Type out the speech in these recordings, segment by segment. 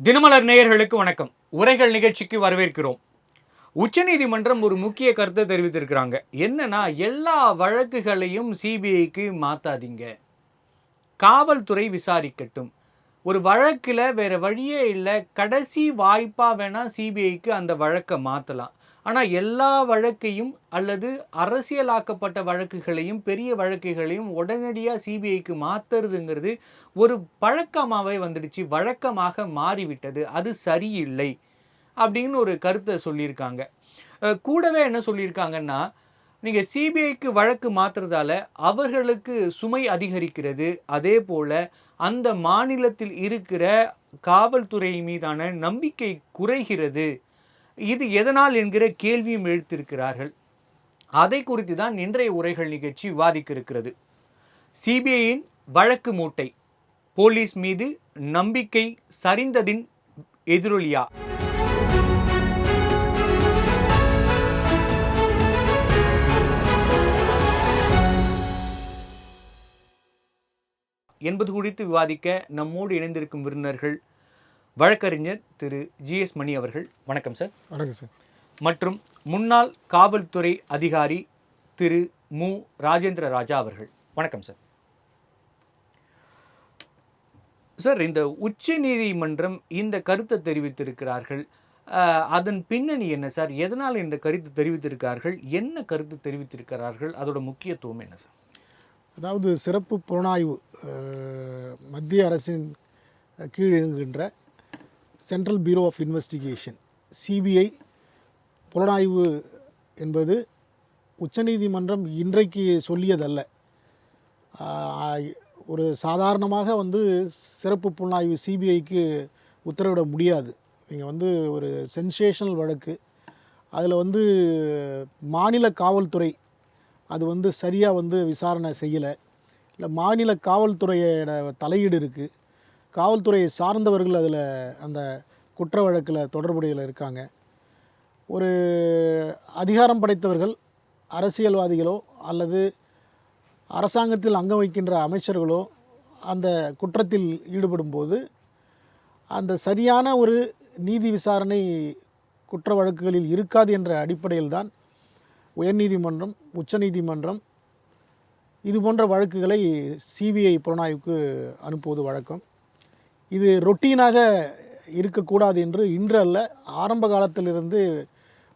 தினமலர் நேயர்களுக்கு வணக்கம். உரைகள் நிகழ்ச்சிக்கு வரவேற்கிறோம். உச்சநீதிமன்றம் ஒரு முக்கிய கருத்தை தெரிவித்திருக்கிறாங்க. என்னன்னா, எல்லா வழக்குகளையும் சிபிஐக்கு மாத்தாதீங்க, காவல்துறை விசாரிக்கட்டும். ஒரு வழக்கில் வேற வழியே இல்லை, கடைசி வாய்ப்பா வேணா சிபிஐக்கு அந்த வழக்கை மாற்றலாம். ஆனால் எல்லா வழக்கையும் அல்லது அரசியலாக்கப்பட்ட வழக்குகளையும் பெரிய வழக்குகளையும் உடனடியாக சிபிஐக்கு மாற்றுறதுங்கிறது ஒரு பழக்கமாகவே வந்துடுச்சு, வழக்கமாக மாறிவிட்டது. அது சரியில்லை அப்படின்னு ஒரு கருத்தை சொல்லியிருக்காங்க. கூடவே என்ன சொல்லியிருக்காங்கன்னா, நீங்கள் சிபிஐக்கு வழக்கு மாற்றுறதால அவர்களுக்கு சுமை அதிகரிக்கிறது, அதே போல் அந்த மாநிலத்தில் இருக்கிற காவல்துறை மீதான நம்பிக்கை குறைகிறது. இது எதனால் என்கிற கேள்வியும் எழுத்திருக்கிறார்கள். அதை குறித்து தான் இன்றைய உரைகள் நிகழ்ச்சி விவாதிக்க இருக்கிறது. சிபிஐயின் வழக்கு மூட்டை, போலீஸ் மீது நம்பிக்கை சரிந்ததின் எதிரொலியா? என்பது குறித்து விவாதிக்க நம்மோடு இணைந்திருக்கும் விருந்தினர்கள் வழக்கறிஞர் திரு ஜிஎஸ் மணி அவர்கள். வணக்கம் சார். வணக்கம் சார். மற்றும் முன்னாள் காவல்துறை அதிகாரி திரு மு ராஜேந்திர ராஜா அவர்கள். வணக்கம் சார். சார், இந்த உச்ச நீதிமன்றம் இந்த கருத்தை தெரிவித்திருக்கிறார்கள். அதன் பின்னணி என்ன சார்? எதனால் இந்த கருத்து தெரிவித்திருக்கிறார்கள்? என்ன கருத்து தெரிவித்திருக்கிறார்கள்? அதோட முக்கியத்துவம் என்ன சார்? அதாவது சிறப்பு புலனாய்வு மத்திய அரசின் கீழ் இயங்குகின்ற central bureau of investigation CBI புலனாய்வு என்பது உச்சநீதிமன்றம் இன்றைக்கு சொல்லியதல்ல. ஒரு சாதாரணமாக சிறப்பு புலனாய்வு சிபிஐக்கு உத்தரவிட முடியாது. நீங்கள் ஒரு சென்சேஷனல் வழக்கு, அதில் மாநில காவல்துறை அது சரியாக விசாரணை செய்யலை, இல்லை மாநில காவல்துறையோட தலையீடு இருக்குது, காவல்துறையை சார்ந்தவர்கள் அதில் அந்த குற்ற வழக்கில் தொடர்புடையில் இருக்காங்க, ஒரு அதிகாரம் படைத்தவர்கள் அரசியல்வாதிகளோ அல்லது அரசாங்கத்தில் அங்கம் வைக்கின்ற அமைச்சர்களோ அந்த குற்றத்தில் ஈடுபடும் போது அந்த சரியான ஒரு நீதி விசாரணை குற்ற வழக்குகளில் இருக்காது என்ற அடிப்படையில் தான் உயர்நீதிமன்றம், உச்சநீதிமன்றம் இது போன்ற வழக்குகளை சிபிஐ புலனாய்வுக்கு அனுப்புவது வழக்கம். இது ரொட்டீனாக இருக்கக்கூடாது என்று இன்று அல்ல, ஆரம்ப காலத்திலிருந்து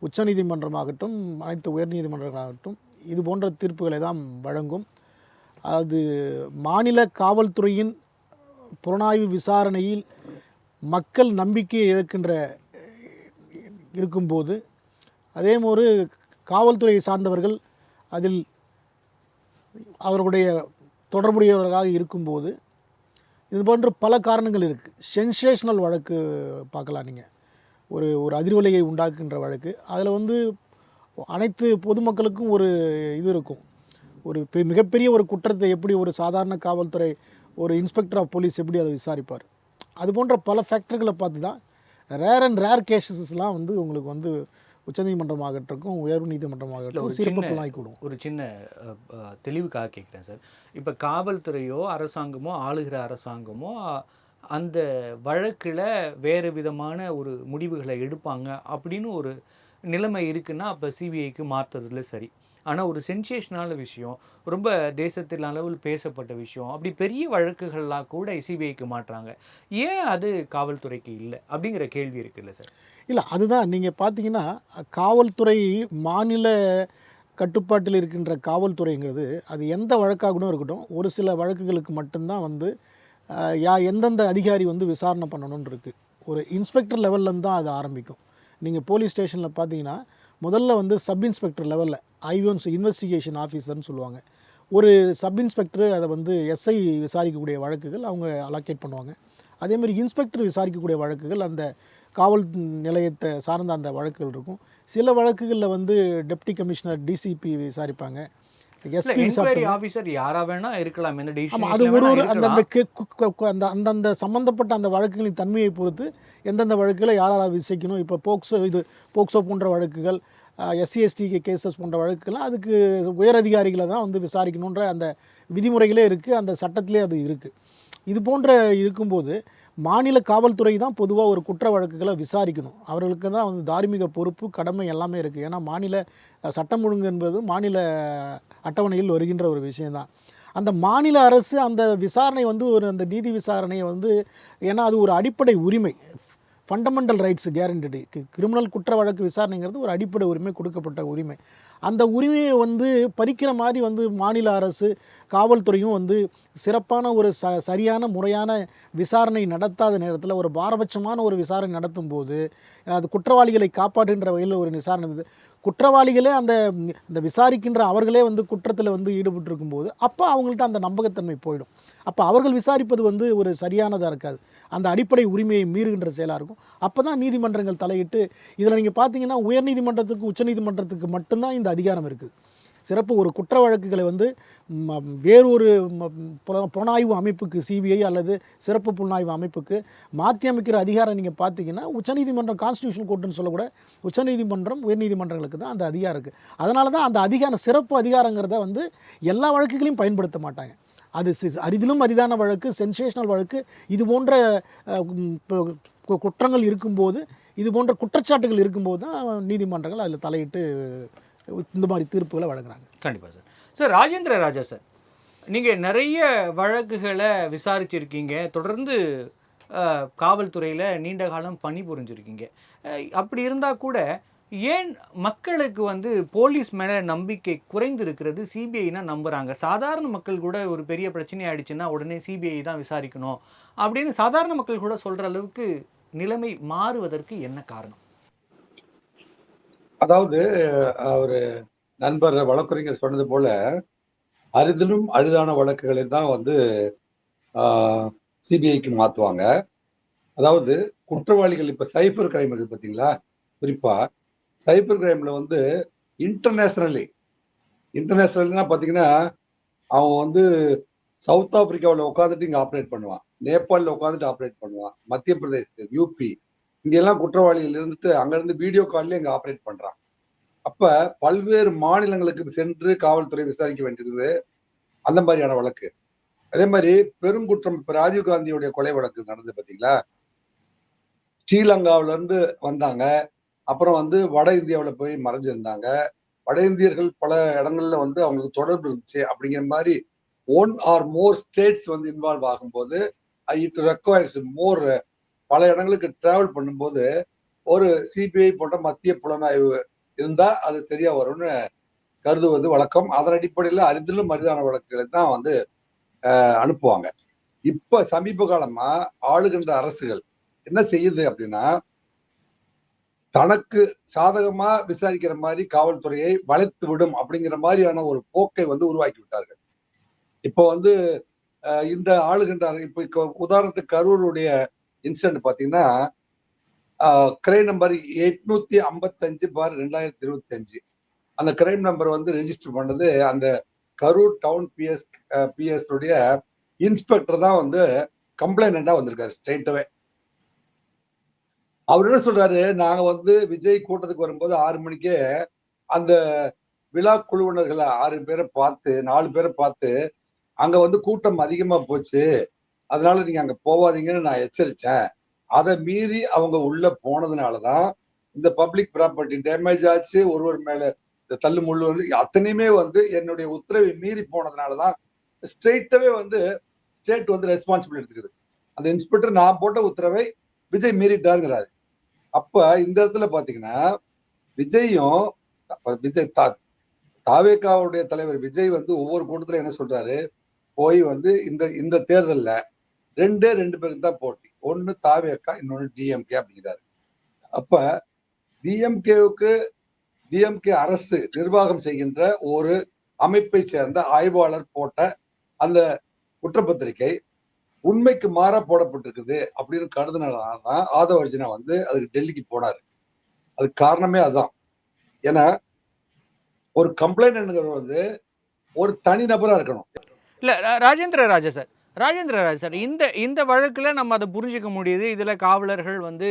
உச்சநீதிமன்றமாகட்டும் அனைத்து உயர்நீதிமன்றங்களாகட்டும் இது போன்ற தீர்ப்புகளை தான் வழங்கும். அது மாநில காவல்துறையின் புலனாய்வு விசாரணையில் மக்கள் நம்பிக்கையை இழக்கின்ற இருக்கும்போது, அதேபோல் காவல்துறையை சார்ந்தவர்கள் அதில் அவர்களுடைய தொடர்புடையவர்களாக இருக்கும்போது இது போன்ற பல காரணங்கள் இருக்குது. சென்சேஷனல் வழக்கு பார்க்கலாம் நீங்கள், ஒரு அதிர்வலையை உண்டாக்குகின்ற வழக்கு. அதில் அனைத்து பொதுமக்களுக்கும் ஒரு இது இருக்கும். ஒரு மிகப்பெரிய ஒரு குற்றத்தை எப்படி ஒரு சாதாரண காவல்துறை ஒரு இன்ஸ்பெக்டர் ஆஃப் போலீஸ் எப்படி அதை விசாரிப்பார், அது போன்ற பல ஃபேக்டர்களை பார்த்து தான் ரேர் கேசஸ்லாம் உங்களுக்கு உச்சநீதிமன்றமாகட்டும் உயர் நீதிமன்றமாகட்டும் சிறப்பு புலனாய்வு கூடும். ஒரு சின்ன தெளிவுக்காக கேட்குறேன் சார். இப்போ காவல்துறையோ அரசாங்கமோ ஆளுகிற அரசாங்கமோ அந்த வழக்கில் வேறு விதமான ஒரு முடிவுகளை எடுப்பாங்க அப்படின்னு ஒரு நிலைமை இருக்குன்னா அப்போ சிபிஐக்கு மாற்றுறதுல சரி. ஆனால் ஒரு சென்சேஷனான விஷயம், ரொம்ப தேசத்தில் அளவில் பேசப்பட்ட விஷயம், அப்படி பெரிய வழக்குகள்லாம் கூட சிபிஐக்கு மாட்டுறாங்க. ஏன் அது காவல்துறைக்கு இல்லை அப்படிங்கிற கேள்வி இருக்குல்ல சார்? இல்லை, அதுதான் நீங்கள் பார்த்தீங்கன்னா காவல்துறை மாநில கட்டுப்பாட்டில் இருக்கின்ற காவல்துறைங்கிறது அது எந்த வழக்காக கூட இருக்கட்டும், ஒரு சில வழக்குகளுக்கு மட்டும்தான் எந்தெந்த அதிகாரி விசாரணை பண்ணணும்னு இருக்குது. ஒரு இன்ஸ்பெக்டர் லெவல்லேருந்து தான் அது ஆரம்பிக்கும். நீங்கள் போலீஸ் ஸ்டேஷனில் பார்த்தீங்கன்னா முதல்ல சப் இன்ஸ்பெக்டர் லெவலில் ஐஒன்ஸ் இன்வெஸ்டிகேஷன் ஆஃபீஸர்னு சொல்லுவாங்க. ஒரு சப் இன்ஸ்பெக்டர் அதை எஸ்ஐ விசாரிக்கக்கூடிய வழக்குகள் அவங்க அலோகேட் பண்ணுவாங்க. அதேமாதிரி இன்ஸ்பெக்டர் விசாரிக்கக்கூடிய வழக்குகள் அந்த காவல் நிலையத்தை சார்ந்த அந்த வழக்குகள் இருக்கும். சில வழக்குகளில் டெப்டி கமிஷனர் டிசிபி விசாரிப்பாங்க. ஆஃபீஸர் யாரா வேணா இருக்கலாம். அது ஒரு அந்தந்த சம்பந்தப்பட்ட அந்த வழக்குகளின் தன்மையை பொறுத்து எந்தெந்த வழக்குகளை யாரால் விசாரிக்கணும். இப்போ போக்சோ போன்ற வழக்குகள், எஸ்சி/எஸ்டி கேசஸ் போன்ற வழக்குகள்லாம் அதுக்கு உயர் அதிகாரிகளை தான் விசாரிக்கணுன்ற அந்த விதிமுறைகளே இருக்குது, அந்த சட்டத்திலே அது இருக்குது. இது போன்ற இருக்கும்போது மாநில காவல்துறை தான் பொதுவாக ஒரு குற்ற வழக்குகளை விசாரிக்கணும். அவர்களுக்கு தான் வந்து தார்மீக பொறுப்பு, கடமை எல்லாமே இருக்குது. ஏன்னா மாநில சட்டம் ஒழுங்கு என்பது மாநில அட்டவணையில் வருகின்ற ஒரு விஷயம்தான். அந்த மாநில அரசு அந்த விசாரணை வந்து அந்த நீதி விசாரணையை வந்து, ஏன்னா அது ஒரு அடிப்படை உரிமை, ஃபண்டமெண்டல் ரைட்ஸ் கேரண்டடு. கிரிமினல் குற்ற வழக்கு விசாரணைங்கிறது ஒரு அடிப்படை உரிமை, கொடுக்கப்பட்ட உரிமை. அந்த உரிமையை வந்து பறிக்கிற மாதிரி வந்து மாநில அரசு, காவல்துறையும் வந்து சிறப்பான ஒரு சரியான முறையான விசாரணை நடத்தாத நேரத்தில் ஒரு பாரபட்சமான ஒரு விசாரணை நடத்தும்போது, அது குற்றவாளிகளை காப்பாற்றுகின்ற வகையில் ஒரு விசாரணை, குற்றவாளிகளே இந்த விசாரிக்கின்ற அவர்களே வந்து குற்றத்தில் வந்து ஈடுபட்டிருக்கும்போது அப்போ அவங்கள்ட்ட அந்த நம்பகத்தன்மை போயிடும். அப்போ அவர்கள் விசாரிப்பது வந்து ஒரு சரியானதாக இருக்காது, அந்த அடிப்படை உரிமையை மீறுகின்ற செயலாக இருக்கும். அப்போ தான் நீதிமன்றங்கள் தலையிட்டு, இதில் நீங்கள் பார்த்தீங்கன்னா உயர்நீதிமன்றத்துக்கு உச்சநீதிமன்றத்துக்கு மட்டும்தான் இந்த அதிகாரம் இருக்குது. சிறப்பு ஒரு குற்ற வழக்குகளை வந்து வேறொரு புலனாய்வு அமைப்புக்கு, சிபிஐ அல்லது சிறப்பு புலனாய்வு அமைப்புக்கு மாற்றி அமைக்கிற அதிகாரம் நீங்கள் பார்த்தீங்கன்னா உச்சநீதிமன்றம், கான்ஸ்டியூஷன் கோர்ட்டுன்னு சொல்லக்கூட உச்சநீதிமன்றம், உயர்நீதிமன்றங்களுக்கு தான் அந்த அதிகாரம் இருக்குது. அதனால தான் அந்த அதிகாரம், சிறப்பு அதிகாரங்கிறத வந்து எல்லா வழக்குகளையும் பயன்படுத்த மாட்டாங்க. அது அரிதிலும் அரிதான வழக்கு, சென்சேஷனல் வழக்கு, இது போன்ற குற்றங்கள் இருக்கும்போது, இது போன்ற குற்றச்சாட்டுகள் இருக்கும்போது தான் நீதிமன்றங்கள் அதில் தலையிட்டு இந்த மாதிரி தீர்ப்புகளை வழங்குறாங்க. கண்டிப்பாக சார். சார் ராஜேந்திர ராஜா சார், நீங்கள் நிறைய வழக்குகளை விசாரிச்சிருக்கீங்க, தொடர்ந்து காவல்துறையில் நீண்ட காலம் பணிபுரிஞ்சிருக்கீங்க. அப்படி இருந்தால் கூட ஏன் மக்களுக்கு வந்து போலீஸ் மேலே நம்பிக்கை குறைந்திருக்கிறது? சிபிஐனா நம்புகிறாங்க, சாதாரண மக்கள் கூட ஒரு பெரிய பிரச்சனை ஆயிடுச்சுன்னா உடனே சிபிஐ தான் விசாரிக்கணும் அப்படின்னு சாதாரண மக்கள் கூட சொல்கிற அளவுக்கு நிலைமை மாறுவதற்கு என்ன காரணம்? அதாவது ஒரு நண்பர் வழக்கறிஞர் சொன்னது போல, அரிதிலும் அரிதான வழக்குகளை தான் வந்து சிபிஐக்கு மாத்துவாங்க. அதாவது குற்றவாளிகள் இப்ப சைபர் கிரைம் இருக்கு பார்த்தீங்களா, குறிப்பா சைபர் கிரைம்ல வந்து இன்டர்நேஷனல்னா பார்த்தீங்கன்னா, அவன் வந்து சவுத் ஆப்பிரிக்காவில் உட்காந்துட்டு இங்கே ஆப்ரேட் பண்ணுவான், நேபாளில் உட்காந்துட்டு ஆப்ரேட் பண்ணுவான், மத்திய பிரதேசத்து, யூபி, இங்கெல்லாம் குற்றவாளிகள் இருந்துட்டு அங்கேருந்து வீடியோ கால்லேயே இங்கே ஆப்ரேட் பண்ணுறான். அப்ப பல்வேறு மாநிலங்களுக்கு சென்று காவல்துறை விசாரிக்க வேண்டியது அந்த மாதிரியான வழக்கு. அதே மாதிரி பெருங்குற்றம், இப்ப ராஜீவ்காந்தியுடைய கொலை வழக்கு நடந்தது பார்த்தீங்களா, ஸ்ரீலங்காவில இருந்து வந்தாங்க, அப்புறம் வந்து வட இந்தியாவில் போய் மறைஞ்சிருந்தாங்க, வட இந்தியர்கள் பல இடங்கள்ல வந்து அவங்களுக்கு தொடர்பு இருந்துச்சு அப்படிங்கிற மாதிரி ஒன் ஆர் மோர் ஸ்டேட்ஸ் வந்து இன்வால்வ் ஆகும்போது இட் ரெக்வயர்ஸ் மோர், பல இடங்களுக்கு டிராவல் பண்ணும்போது ஒரு சிபிஐ போன்ற மத்திய புலனாய்வு இருந்தா அது சரியா வரும்னு கருதுவது வழக்கம். அதன் அடிப்படையில் அரிதிலும் அரிதான வழக்குகளை தான் வந்து அனுப்புவாங்க. இப்ப சமீப காலமா ஆளுகின்ற அரசுகள் என்ன செய்யுது அப்படின்னா, தனக்கு சாதகமா விசாரிக்கிற மாதிரி காவல்துறையை வளைத்து விடும் அப்படிங்கிற மாதிரியான ஒரு போக்கை வந்து உருவாக்கி விட்டார்கள். இப்போ வந்து இந்த ஆளுகின்ற, இப்ப உதாரணத்துக்கு கரூருடைய இன்சிடென்ட் பாத்தீங்கன்னா, கிரைம் நம்பர் 855/2025, அந்த கிரைம் நம்பர் வந்து ரெஜிஸ்டர் பண்ணது அந்த கரூர் டவுன் பிஎஸ் உடைய இன்ஸ்பெக்டர் தான் வந்து கம்ப்ளைண்டா வந்திருக்காரு ஸ்ட்ரெயிட்டாவே. அவர் என்ன சொல்றாரு, நாங்க வந்து விஜய் கூட்டத்துக்கு வரும்போது 6 மணிக்கே அந்த விழா குழுவினர்களை 6 பேரை பார்த்து, 4 பேரை பார்த்து, அங்க வந்து கூட்டம் அதிகமா போச்சு, அதனால நீங்க அங்க போவாதீங்கன்னு நான் எச்சரிச்சேன். அதை மீறி அவங்க உள்ள போனதுனாலதான் இந்த பப்ளிக் ப்ராப்பர்ட்டி டேமேஜ் ஆச்சு, ஒருவர் மேல இந்த தள்ளு முள்ளு வந்து அத்தனையுமே வந்து என்னுடைய உத்தரவை மீறி போனதுனாலதான் ஸ்ட்ரெயிட்டாவே வந்து ஸ்டேட் வந்து ரெஸ்பான்சிபிள் எடுத்துக்குது. அந்த இன்ஸ்பெக்டர் நான் போட்ட உத்தரவை விஜய் மீறிட்டாருங்கிறாரு. அப்ப இந்த இடத்துல பாத்தீங்கன்னா விஜயும் தாவேகாவுடைய தலைவர் விஜய் வந்து ஒவ்வொரு கூட்டத்துல என்ன சொல்றாரு, போய் வந்து இந்த தேர்தல்ல ரெண்டு பேருக்கு தான் போட்டி, ஒன்னு தாவேகா, இன்னொன்னு டிஎம்கே அப்படிங்கிறாரு. அப்ப டிஎம்கே அரசு நிர்வாகம் செய்கின்ற ஒரு அமைப்பை சேர்ந்த ஆய்வாளர் போட்ட அந்த குற்றப்பத்திரிகை உண்மைக்கு மாறா போடப்பட்டிருக்குது அப்படின்னு கருதுனாலதான் ஆதவ அர்ஜுனா வந்து அதுக்கு டெல்லிக்கு போனாரு. அதுக்கு காரணமே அதுதான். ஏன்னா ஒரு கம்ப்ளைண்ட் வந்து ஒரு தனி நபரா இருக்கணும். இல்லை ராஜேந்திர ராஜா சார், ராஜேந்திர ராஜ் சார், இந்த இந்த வழக்குல நம்ம அத புரிஞ்சுக்க முடியுது. இதுல காவலர்கள் வந்து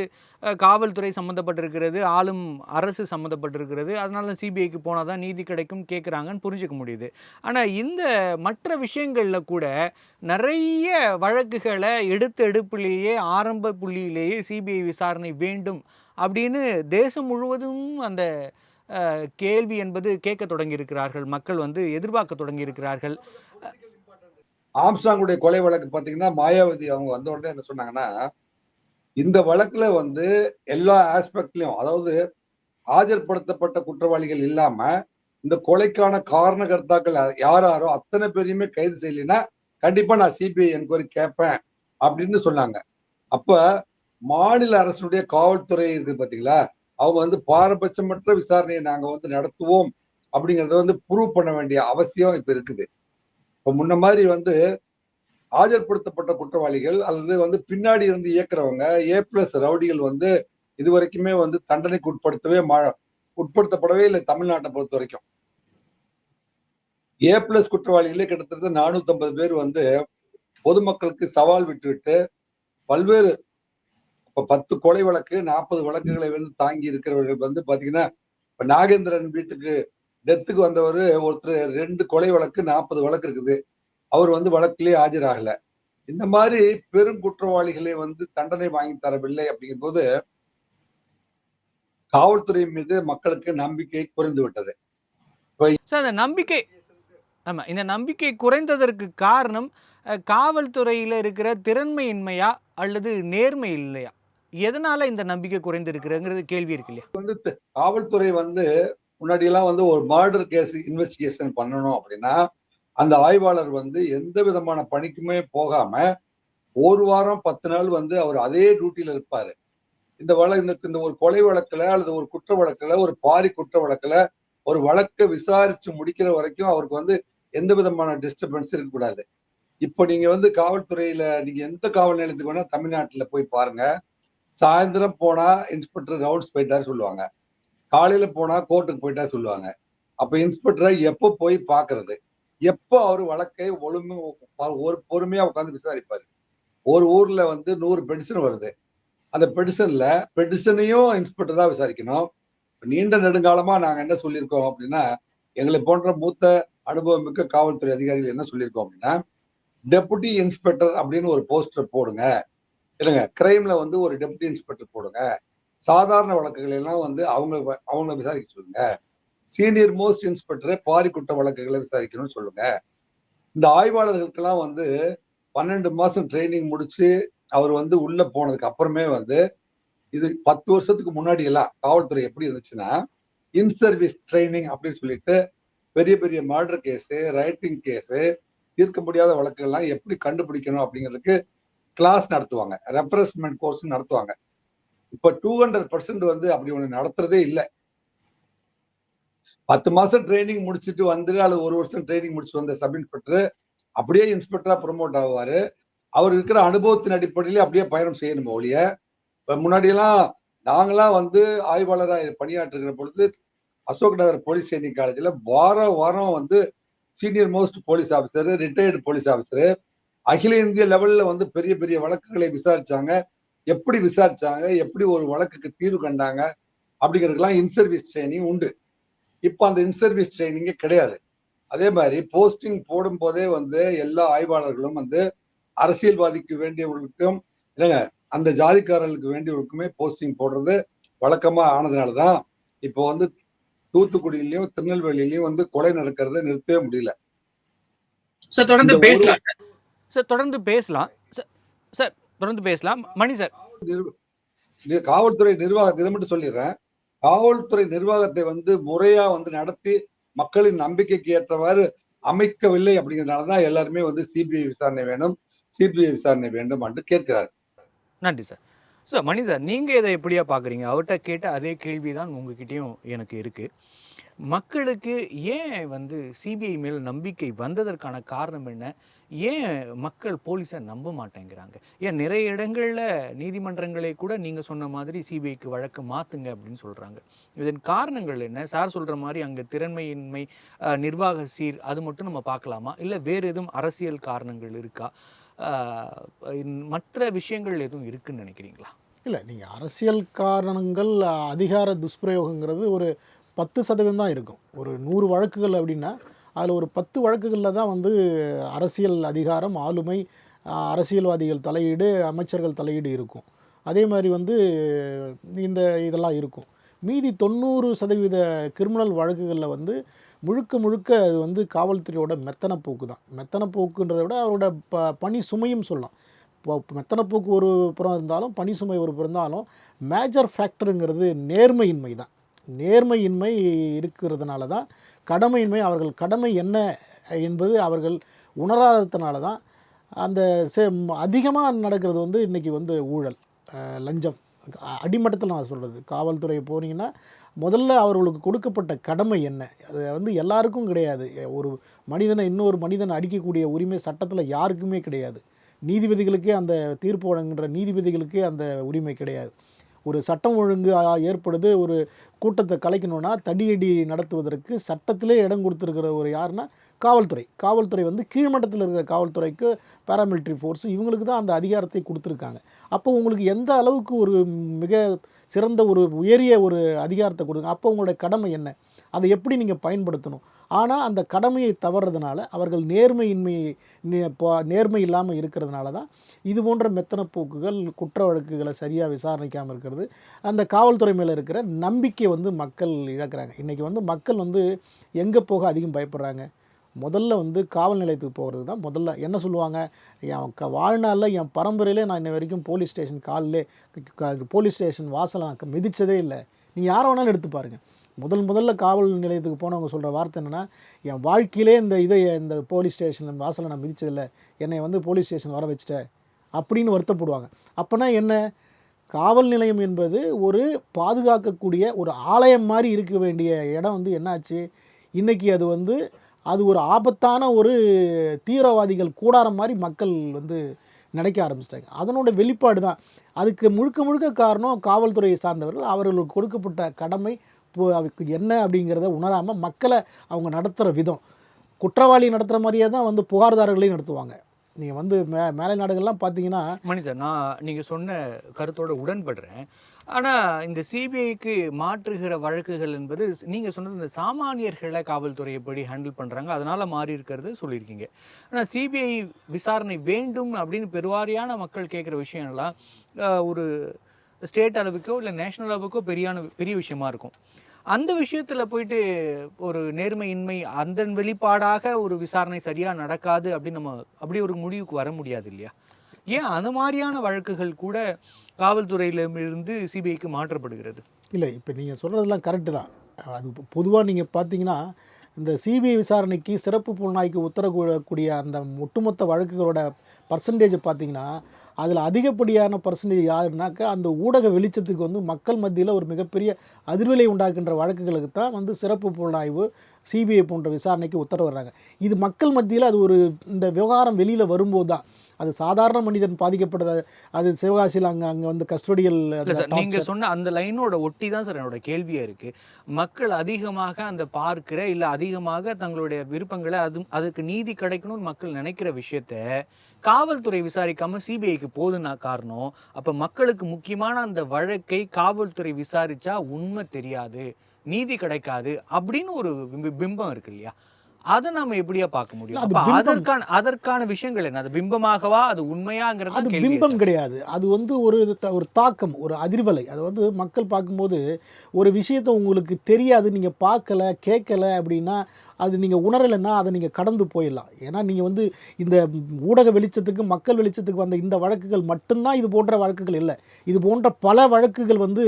காவல்துறை சம்மந்தப்பட்டிருக்கிறது, ஆளும் அரசு சம்மந்தப்பட்டிருக்கிறது. அதனால சிபிஐக்கு போனா தான் நீதி கிடைக்கும்னு கேட்குறாங்கன்னு புரிஞ்சுக்க முடியுது. ஆனா இந்த மற்ற விஷயங்கள்ல கூட நெறைய வழக்குகள எடுத்த எடுப்பிலேயே ஆரம்ப புள்ளியிலேயே சிபிஐ விசாரணை வேண்டும் அப்படின்னு தேசம் முழுவதும் அந்த கேள்வி என்பது கேட்கத் தொடங்கியிருக்கிறார்கள். மக்கள் வந்து எதிர்பார்க்கத் தொடங்கியிருக்கிறார்கள். ஆம்ஸ்ட்ராங்குடைய கொலை வழக்கு பாத்தீங்கன்னா, மாயாவதி அவங்க வந்த உடனே என்ன சொன்னாங்கன்னா, இந்த வழக்குல வந்து எல்லா ஆஸ்பெக்ட்லயும், அதாவது ஆஜர்படுத்தப்பட்ட குற்றவாளிகள் இல்லாம, இந்த கொலைக்கான காரணகர்த்தாக்கள் யாரோ அத்தனை பேரையுமே கைது செய்யலைன்னா, கண்டிப்பா நான் சிபிஐ என்கொயரி கேட்பேன் அப்படின்னு சொன்னாங்க. அப்ப மாநில அரசுடைய காவல்துறை இருக்கு பாத்தீங்களா, அவங்க வந்து பாரபட்சமற்ற விசாரணையை நாங்க வந்து நடத்துவோம் அப்படிங்கறத வந்து ப்ரூவ் பண்ண வேண்டிய அவசியம் இப்ப இருக்குது. இப்ப முன்ன மாதிரி வந்து ஆஜர்படுத்தப்பட்ட குற்றவாளிகள் அல்லது வந்து பின்னாடி இருந்து இயக்குறவங்க A+ ரவுடிகள் வந்து இதுவரைக்குமே வந்து தண்டனைக்கு உட்படுத்தப்படவே இல்லை தமிழ்நாட்டை பொறுத்த வரைக்கும். A+ குற்றவாளிகளே கிட்டத்தட்ட 450 பேர் வந்து பொதுமக்களுக்கு சவால் விட்டுவிட்டு பல்வேறு இப்ப 10 கொலை வழக்கு 40 வழக்குகளை வந்து தாங்கி இருக்கிறவர்கள் வந்து பாத்தீங்கன்னா, இப்ப நாகேந்திரன் வீட்டுக்கு டெத்துக்கு வந்தவர் ஒருத்தர் 2 கொலை வழக்கு 40 வழக்கு இருக்குது. அவர் வந்து வழக்கிலே ஆஜராகல. இந்த மாதிரி பெரும் குற்றவாளிகளை வந்து தண்டனை வாங்கி தரவில்லை அப்படிங்கும்போது காவல்துறை மீது மக்களுக்கு நம்பிக்கை குறைந்து விட்டது. சார், அந்த நம்பிக்கை ஆமா. இந்த நம்பிக்கை குறைந்ததற்கு காரணம் காவல்துறையில இருக்கிற திறன்மையின்மையா? அல்லது நேர்மை இல்லையா? எதனால இந்த நம்பிக்கை குறைந்திருக்குங்கிறது கேள்வி இருக்கு இல்லையா? வந்து காவல்துறை வந்து முன்னாடி எல்லாம் வந்து ஒரு மர்டர் கேஸ் இன்வெஸ்டிகேஷன் பண்ணணும் அப்படின்னா, அந்த ஆய்வாளர் வந்து எந்த விதமான பணிக்குமே போகாம 1 வாரம் 10 நாள் வந்து அவர் அதே டியூட்டில இருப்பாரு. இந்த ஒரு கொலை வழக்குல அல்லது ஒரு குற்ற வழக்குல, ஒரு பாரி குற்ற வழக்குல ஒரு வழக்க விசாரிச்சு முடிக்கிற வரைக்கும் அவருக்கு வந்து எந்த விதமான டிஸ்டர்பன்ஸ் இருக்கக்கூடாது. இப்ப நீங்க வந்து காவல்துறையில நீங்க எந்த காவல் நிலையத்துக்கு வேணா தமிழ்நாட்டுல போய் பாருங்க. சாயந்தரம் போனா இன்ஸ்பெக்டர் ரவுண்ட்ஸ் போயிட்டாரு சொல்லுவாங்க. காலையில போனா கோர்ட்டுக்கு போயிட்டாரு சொல்லுவாங்க. அப்ப இன்ஸ்பெக்டரை எப்ப போய் பார்க்கிறது? எப்ப அவரு வழக்கை ஒரு பொறுமையா உட்கார்ந்து விசாரிப்பாரு. ஒரு ஊர்ல வந்து 100 பெட்டிஷன் வருது. அந்த பெட்டிஷனையும் இன்ஸ்பெக்டர் தான் விசாரிக்கணும். நீண்ட நெடுங்காலமா நாங்க என்ன சொல்லியிருக்கோம் அப்படின்னா, எங்களை போன்ற மூத்த அனுபவமிக்க காவல்துறை அதிகாரிகள் என்ன சொல்லியிருக்கோம் அப்படின்னா, டெபுட்டி இன்ஸ்பெக்டர் அப்படின்னு ஒரு போஸ்டர் போடுங்க. இல்லங்க கிரைம்ல வந்து ஒரு டெபுட்டி இன்ஸ்பெக்டர் போடுங்க. சாதாரண வழக்குகள் எல்லாம் வந்து அவங்க விசாரிக்க சொல்லுங்க. சீனியர் மோஸ்ட் இன்ஸ்பெக்டரை பாரி குற்ற வழக்குகளை விசாரிக்கணும்னு சொல்லுங்க. இந்த ஆய்வாளர்களுக்கெல்லாம் வந்து 12 மாசம் ட்ரைனிங் முடிச்சு அவர் வந்து உள்ள போனதுக்கு அப்புறமே வந்து இது 10 வருஷத்துக்கு முன்னாடி எல்லாம் காவல்துறை எப்படி இருந்துச்சுன்னா, இன் சர்வீஸ் ட்ரைனிங் அப்படின்னு சொல்லிட்டு பெரிய பெரிய மர்டர் கேஸ், ரைட்டிங் கேஸ், தீர்க்க முடியாத வழக்குகள்லாம் எப்படி கண்டுபிடிக்கணும் அப்படிங்கிறதுக்கு கிளாஸ் நடத்துவாங்க. ரெஃப்ரெஷ்மென்ட் கோர்ஸ் நடத்துவாங்க. இப்ப 200% வந்து அப்படி ஒண்ணு நடத்துறதே இல்ல. 10 மாசம் ட்ரைனிங் முடிச்சுட்டு வந்து அல்லது 1 வருஷம் ட்ரைனிங் முடிச்சு வந்த சப் இன்ஸ்பெக்டர் அப்படியே இன்ஸ்பெக்டரா ப்ரமோட் ஆவாரு. அவர் இருக்கிற அனுபவத்தின் அடிப்படையில அப்படியே பயணம் செய்யணுமே ஒழிய, இப்ப முன்னாடியெல்லாம் நாங்கலாம் வந்து ஆய்வாளரா பணியாற்றுகிற பொழுது அசோக் நகர் போலீஸ் ட்ரெய்னிங் காலேஜ்ல வாரம் வாரம் வந்து senior most police officer, retired police officer, அகில இந்திய லெவல்ல வந்து பெரிய பெரிய வழக்குகளை விசாரிச்சாங்க. எப்படி விசாரிச்சாங்க? எப்படி ஒரு வழக்குக்கு தீர்வு கண்டாங்க? அப்படிங்கிறதுக்கெல்லாம் இன் சர்வீஸ் ட்ரெய்னிங் உண்டு. இப்ப அந்த இன் சர்வீஸ் ட்ரெய்னிங்கே கிடையாது. அதே மாதிரி போஸ்டிங் போடும்போதே வந்து எல்லா ஆய்வாளர்களும் வந்து அரசியல்வாதிக்கு வேண்டியவர்களுக்கும் இல்லைங்க அந்த ஜாதிக்காரர்களுக்கு வேண்டியவர்களுக்குமே போஸ்டிங் போடுறது வழக்கமா ஆனதுனால தான் இப்போ வந்து தூத்துக்குடியிலயும் திருநெல்வேலியிலயும் வந்து கொலை நடக்கிறத நிறுத்தவே முடியல. சார் தொடர்ந்து இந்த ஒரு பேசலாம் சார். சார், தொடர்ந்து பேசலாம். சார், தொடர்ந்து பேசலாம். மணி சார். காவல்துறை நிர்வாகத்தை இதை மட்டும் சொல்லிடுறேன். காவல்துறை நிர்வாகத்தை வந்து முறையா வந்து நடத்தி மக்களின் நம்பிக்கைக்கு ஏற்றவாறு அமைக்கவில்லை அப்படிங்கிறதுனாலதான் எல்லாருமே வந்து சிபிஐ விசாரணை வேணும், சிபிஐ விசாரணை வேண்டும் என்று கேட்கிறார். நன்றி சார். சார், மணி சார், நீங்க இதை எப்படியா பார்க்குறீங்க? அவர்ட்ட கேட்ட அதே கேள்வி தான் உங்ககிட்டயும் எனக்கு இருக்கு. மக்களுக்கு ஏன் வந்து சிபிஐ மேல் நம்பிக்கை வந்ததற்கான காரணம் என்ன? ஏன் மக்கள் போலீஸை நம்ப மாட்டேங்கிறாங்க? ஏன் நிறைய இடங்கள்ல நீதிமன்றங்களே கூட நீங்க சொன்ன மாதிரி சிபிஐக்கு வழக்கு மாத்துங்க அப்படின்னு சொல்றாங்க. இதன் காரணங்கள் என்ன? சார் சொல்ற மாதிரி அங்க திறன்மையின்மை, நிர்வாக சீர் அது மட்டும் நம்ம பார்க்கலாமா? இல்ல வேறு எதுவும் அரசியல் காரணங்கள் இருக்கா? மற்ற விஷயங்கள் எதுவும் இருக்குன்னு நினைக்கிறீங்களா? இல்லை, நீங்கள் அரசியல் காரணங்கள் அதிகார துஷ்பிரயோகங்கிறது ஒரு 10% தான் இருக்கும். ஒரு 100 வழக்குகள் அப்படின்னா அதில் ஒரு 10 வழக்குகளில் தான் வந்து அரசியல் அதிகாரம், ஆளுமை, அரசியல்வாதிகள் தலையீடு, அமைச்சர்கள் தலையீடு இருக்கும். அதே மாதிரி வந்து இதெல்லாம் இருக்கும். மீதி 90% கிரிமினல் வழக்குகளில் வந்து முழுக்க முழுக்க அது வந்து காவல்துறையோட மெத்தன போக்கு தான். மெத்தன போக்குன்றதை விட அவரோட பணி சுமையும் சொல்லலாம். இப்போ மெத்தன போக்கு ஒரு புறம் இருந்தாலும், பணி சுமை ஒரு புறம் இருந்தாலும், மேஜர் ஃபேக்டருங்கிறது நேர்மையின்மை தான். நேர்மையின்மை இருக்கிறதுனால தான், கடமையின்மை, அவர்கள் கடமை என்ன என்பது அவர்கள் உணராததுனால தான் அந்த அதிகமாக நடக்கிறது வந்து இன்றைக்கி வந்து ஊழல், லஞ்சம். அடிமட்டத்தில் நான் சொல்கிறது, காவல்துறை போனீங்கன்னா முதல்ல அவர்களுக்கு கொடுக்கப்பட்ட கடமை என்ன, அது வந்து எல்லாருக்கும் கிடையாது. ஒரு மனிதனை இன்னொரு மனிதனை அடிக்கக்கூடிய உரிமை சட்டத்தில் யாருக்குமே கிடையாது. நீதிபதிகளுக்கே அந்த தீர்ப்பு வழங்குகின்ற நீதிபதிகளுக்கே அந்த உரிமை கிடையாது. ஒரு சட்டம் ஒழுங்கு ஏற்படுது, ஒரு கூட்டத்தை கலைக்கணும்னா தடியடி நடத்துவதற்கு சட்டத்திலே இடம் கொடுத்துருக்கிற ஒரு யாருன்னா காவல்துறை. காவல்துறை வந்து கீழ்மட்டத்தில் இருக்கிற காவல்துறைக்கு பாராமிலிட்ரி ஃபோர்ஸ் இவங்களுக்கு தான் அந்த அதிகாரத்தை கொடுத்துருக்காங்க. அப்போ உங்களுக்கு எந்த அளவுக்கு ஒரு மிக சிறந்த ஒரு உயரிய ஒரு அதிகாரத்தை கொடுங்க, அப்போ உங்களுடைய கடமை என்ன, அதை எப்படி நீங்கள் பயன்படுத்தணும். ஆனால் அந்த கடமையை தவறுறதுனால, அவர்கள் நேர்மை இல்லாமல் இருக்கிறதுனால தான் இது போன்ற மெத்தன போக்குகள், குற்ற வழக்குகளை சரியாக விசாரணைக்காமல் இருக்கிறது, அந்த காவல்துறை மேலே இருக்கிற நம்பிக்கை வந்து மக்கள் இழக்கிறாங்க. இன்றைக்கி வந்து மக்கள் வந்து எங்கே போக அதிகம் பயப்படுறாங்க, முதல்ல வந்து காவல் நிலையத்துக்கு போகிறது தான். முதல்ல என்ன சொல்லுவாங்க, என் வாழ்நாளில் என் பரம்பரையிலே நான் இன்ன வரைக்கும் போலீஸ் ஸ்டேஷன் போலீஸ் ஸ்டேஷன் வாசலை நான் மிதித்ததே இல்லை. நீ யாரை வேணாலும் எடுத்து பாருங்கள். முதல்ல காவல் நிலையத்துக்கு போனவங்க சொல்கிற வார்த்தை என்னென்னா, என் வாழ்க்கையிலே இந்த போலீஸ் ஸ்டேஷன் வாசலை நான் மிதித்ததில்லை, என்னை வந்து போலீஸ் ஸ்டேஷன் வர வச்சுட்டேன் அப்படின்னு வருத்தப்படுவாங்க. அப்போனா என்ன, காவல் நிலையம் என்பது ஒரு பாதுகாக்கக்கூடிய ஒரு ஆலயம் மாதிரி இருக்க வேண்டிய இடம் வந்து என்னாச்சு, இன்றைக்கி அது ஒரு ஆபத்தான ஒரு தீவிரவாதிகள் கூடாரம் மாதிரி மக்கள் வந்து நினைக்க ஆரம்பிச்சிட்டாங்க. அதனோட வெளிப்பாடு தான். அதுக்கு முழுக்க காரணம் காவல்துறையை சார்ந்தவர்கள், அவர்களுக்கு கொடுக்கப்பட்ட கடமை அதுக்கு என்ன அப்படிங்கிறத உணராமல் மக்களை அவங்க நடத்துகிற விதம், குற்றவாளி நடத்துகிற மாதிரியே தான் வந்து புகார்தாரர்களையும் நடத்துவாங்க. நீங்கள் வந்து மேலை நாடுகள்லாம் பார்த்தீங்கன்னா, மணி சார், நான் நீங்கள் சொன்ன கருத்தோட உடன்படுறேன். ஆனால் இந்த சிபிஐக்கு மாற்றுகிற வழக்குகள் என்பது நீங்கள் சொன்னது இந்த சாமானியர்களை காவல்துறை எப்படி ஹேண்டில் பண்ணுறாங்க அதனால் மாறி இருக்கிறது சொல்லியிருக்கீங்க. ஆனால் சிபிஐ விசாரணை வேண்டும் அப்படின்னு பெருவாரியான மக்கள் கேட்குற விஷயம்லாம் ஒரு ஸ்டேட் அளவுக்கோ இல்லை நேஷனல் அளவுக்கோ பெரிய விஷயமா இருக்கும். அந்த விஷயத்தில் போயிட்டு ஒரு நேர்மையின்மை அதன் வெளிப்பாடாக ஒரு விசாரணை சரியாக நடக்காது அப்படின்னு நம்ம அப்படி ஒரு முடிவுக்கு வர முடியாது இல்லையா? ஏன் அந்த மாதிரியான வழக்குகள் கூட காவல்துறையிலிருந்து சிபிஐக்கு மாற்றப்படுகிறது? இல்லை, இப்போ நீங்கள் சொல்கிறதெல்லாம் கரெக்டு தான். அது பொதுவாக நீங்கள் பார்த்தீங்கன்னா, இந்த சிபிஐ விசாரணைக்கு சிறப்பு புலனாய்வுக்கு உத்தரவிடக்கூடிய அந்த ஒட்டுமொத்த வழக்குகளோட பர்சன்டேஜை பார்த்தீங்கன்னா, அதில் அதிகப்படியான பர்சன்டேஜ் யாருனாக்கா அந்த ஊடக வெளிச்சத்துக்கு வந்து மக்கள் மத்தியில் ஒரு மிகப்பெரிய அதிர்வலை உண்டாக்குன்ற வழக்குகளுக்கு தான் வந்து சிறப்பு புலனாய்வு, சிபிஐ போன்ற விசாரணைக்கு உத்தரவிடுறாங்க. இது மக்கள் மத்தியில் அது ஒரு இந்த விவகாரம் வெளியில் வரும்போது தான், அது சாதாரண மனிதன் பாதிக்கப்பட்டது, அது சிவகாசியில் அங்கே வந்து கஸ்டோடியல். நீங்கள் சொன்ன அந்த லைனோட ஒட்டி தான் சார் என்னோட கேள்வியாக இருக்குது. மக்கள் அதிகமாக அந்த பார்க்கிற இல்லை அதிகமாக தங்களுடைய விருப்பங்களை அதுக்கு நீதி கிடைக்கணும்னு மக்கள் நினைக்கிற விஷயத்த காவல்துறை விசாரிக்காமல் சிபிஐக்கு போதுன்னா காரணம், அப்போ மக்களுக்கு முக்கியமான அந்த வழக்கை காவல்துறை விசாரித்தா உண்மை தெரியாது, நீதி கிடைக்காது அப்படின்னு ஒரு பிம்பம் இருக்கு இல்லையா? அதை நாம எப்படியா பார்க்க முடியும்? அதற்கான விஷயங்கள் என்ன? அது பிம்பமாகவா, அது உண்மையாங்கிறது? அது பிம்பம் கிடையாது, அது வந்து ஒரு தாக்கம், ஒரு அதிர்வலை. அது வந்து மக்கள் பார்க்கும்போது ஒரு விஷயத்தை உங்களுக்கு தெரியாது, நீங்கள் பார்க்கல கேட்கல அப்படின்னா, அது நீங்கள் உணரலைன்னா அதை நீங்கள் கடந்து போயிடலாம். ஏன்னா நீங்கள் வந்து இந்த ஊடக வெளிச்சத்துக்கு, மக்கள் வெளிச்சத்துக்கு வந்த இந்த வழக்குகள் மட்டும்தான் இது போன்ற வழக்குகள் இல்லை. இது போன்ற பல வழக்குகள் வந்து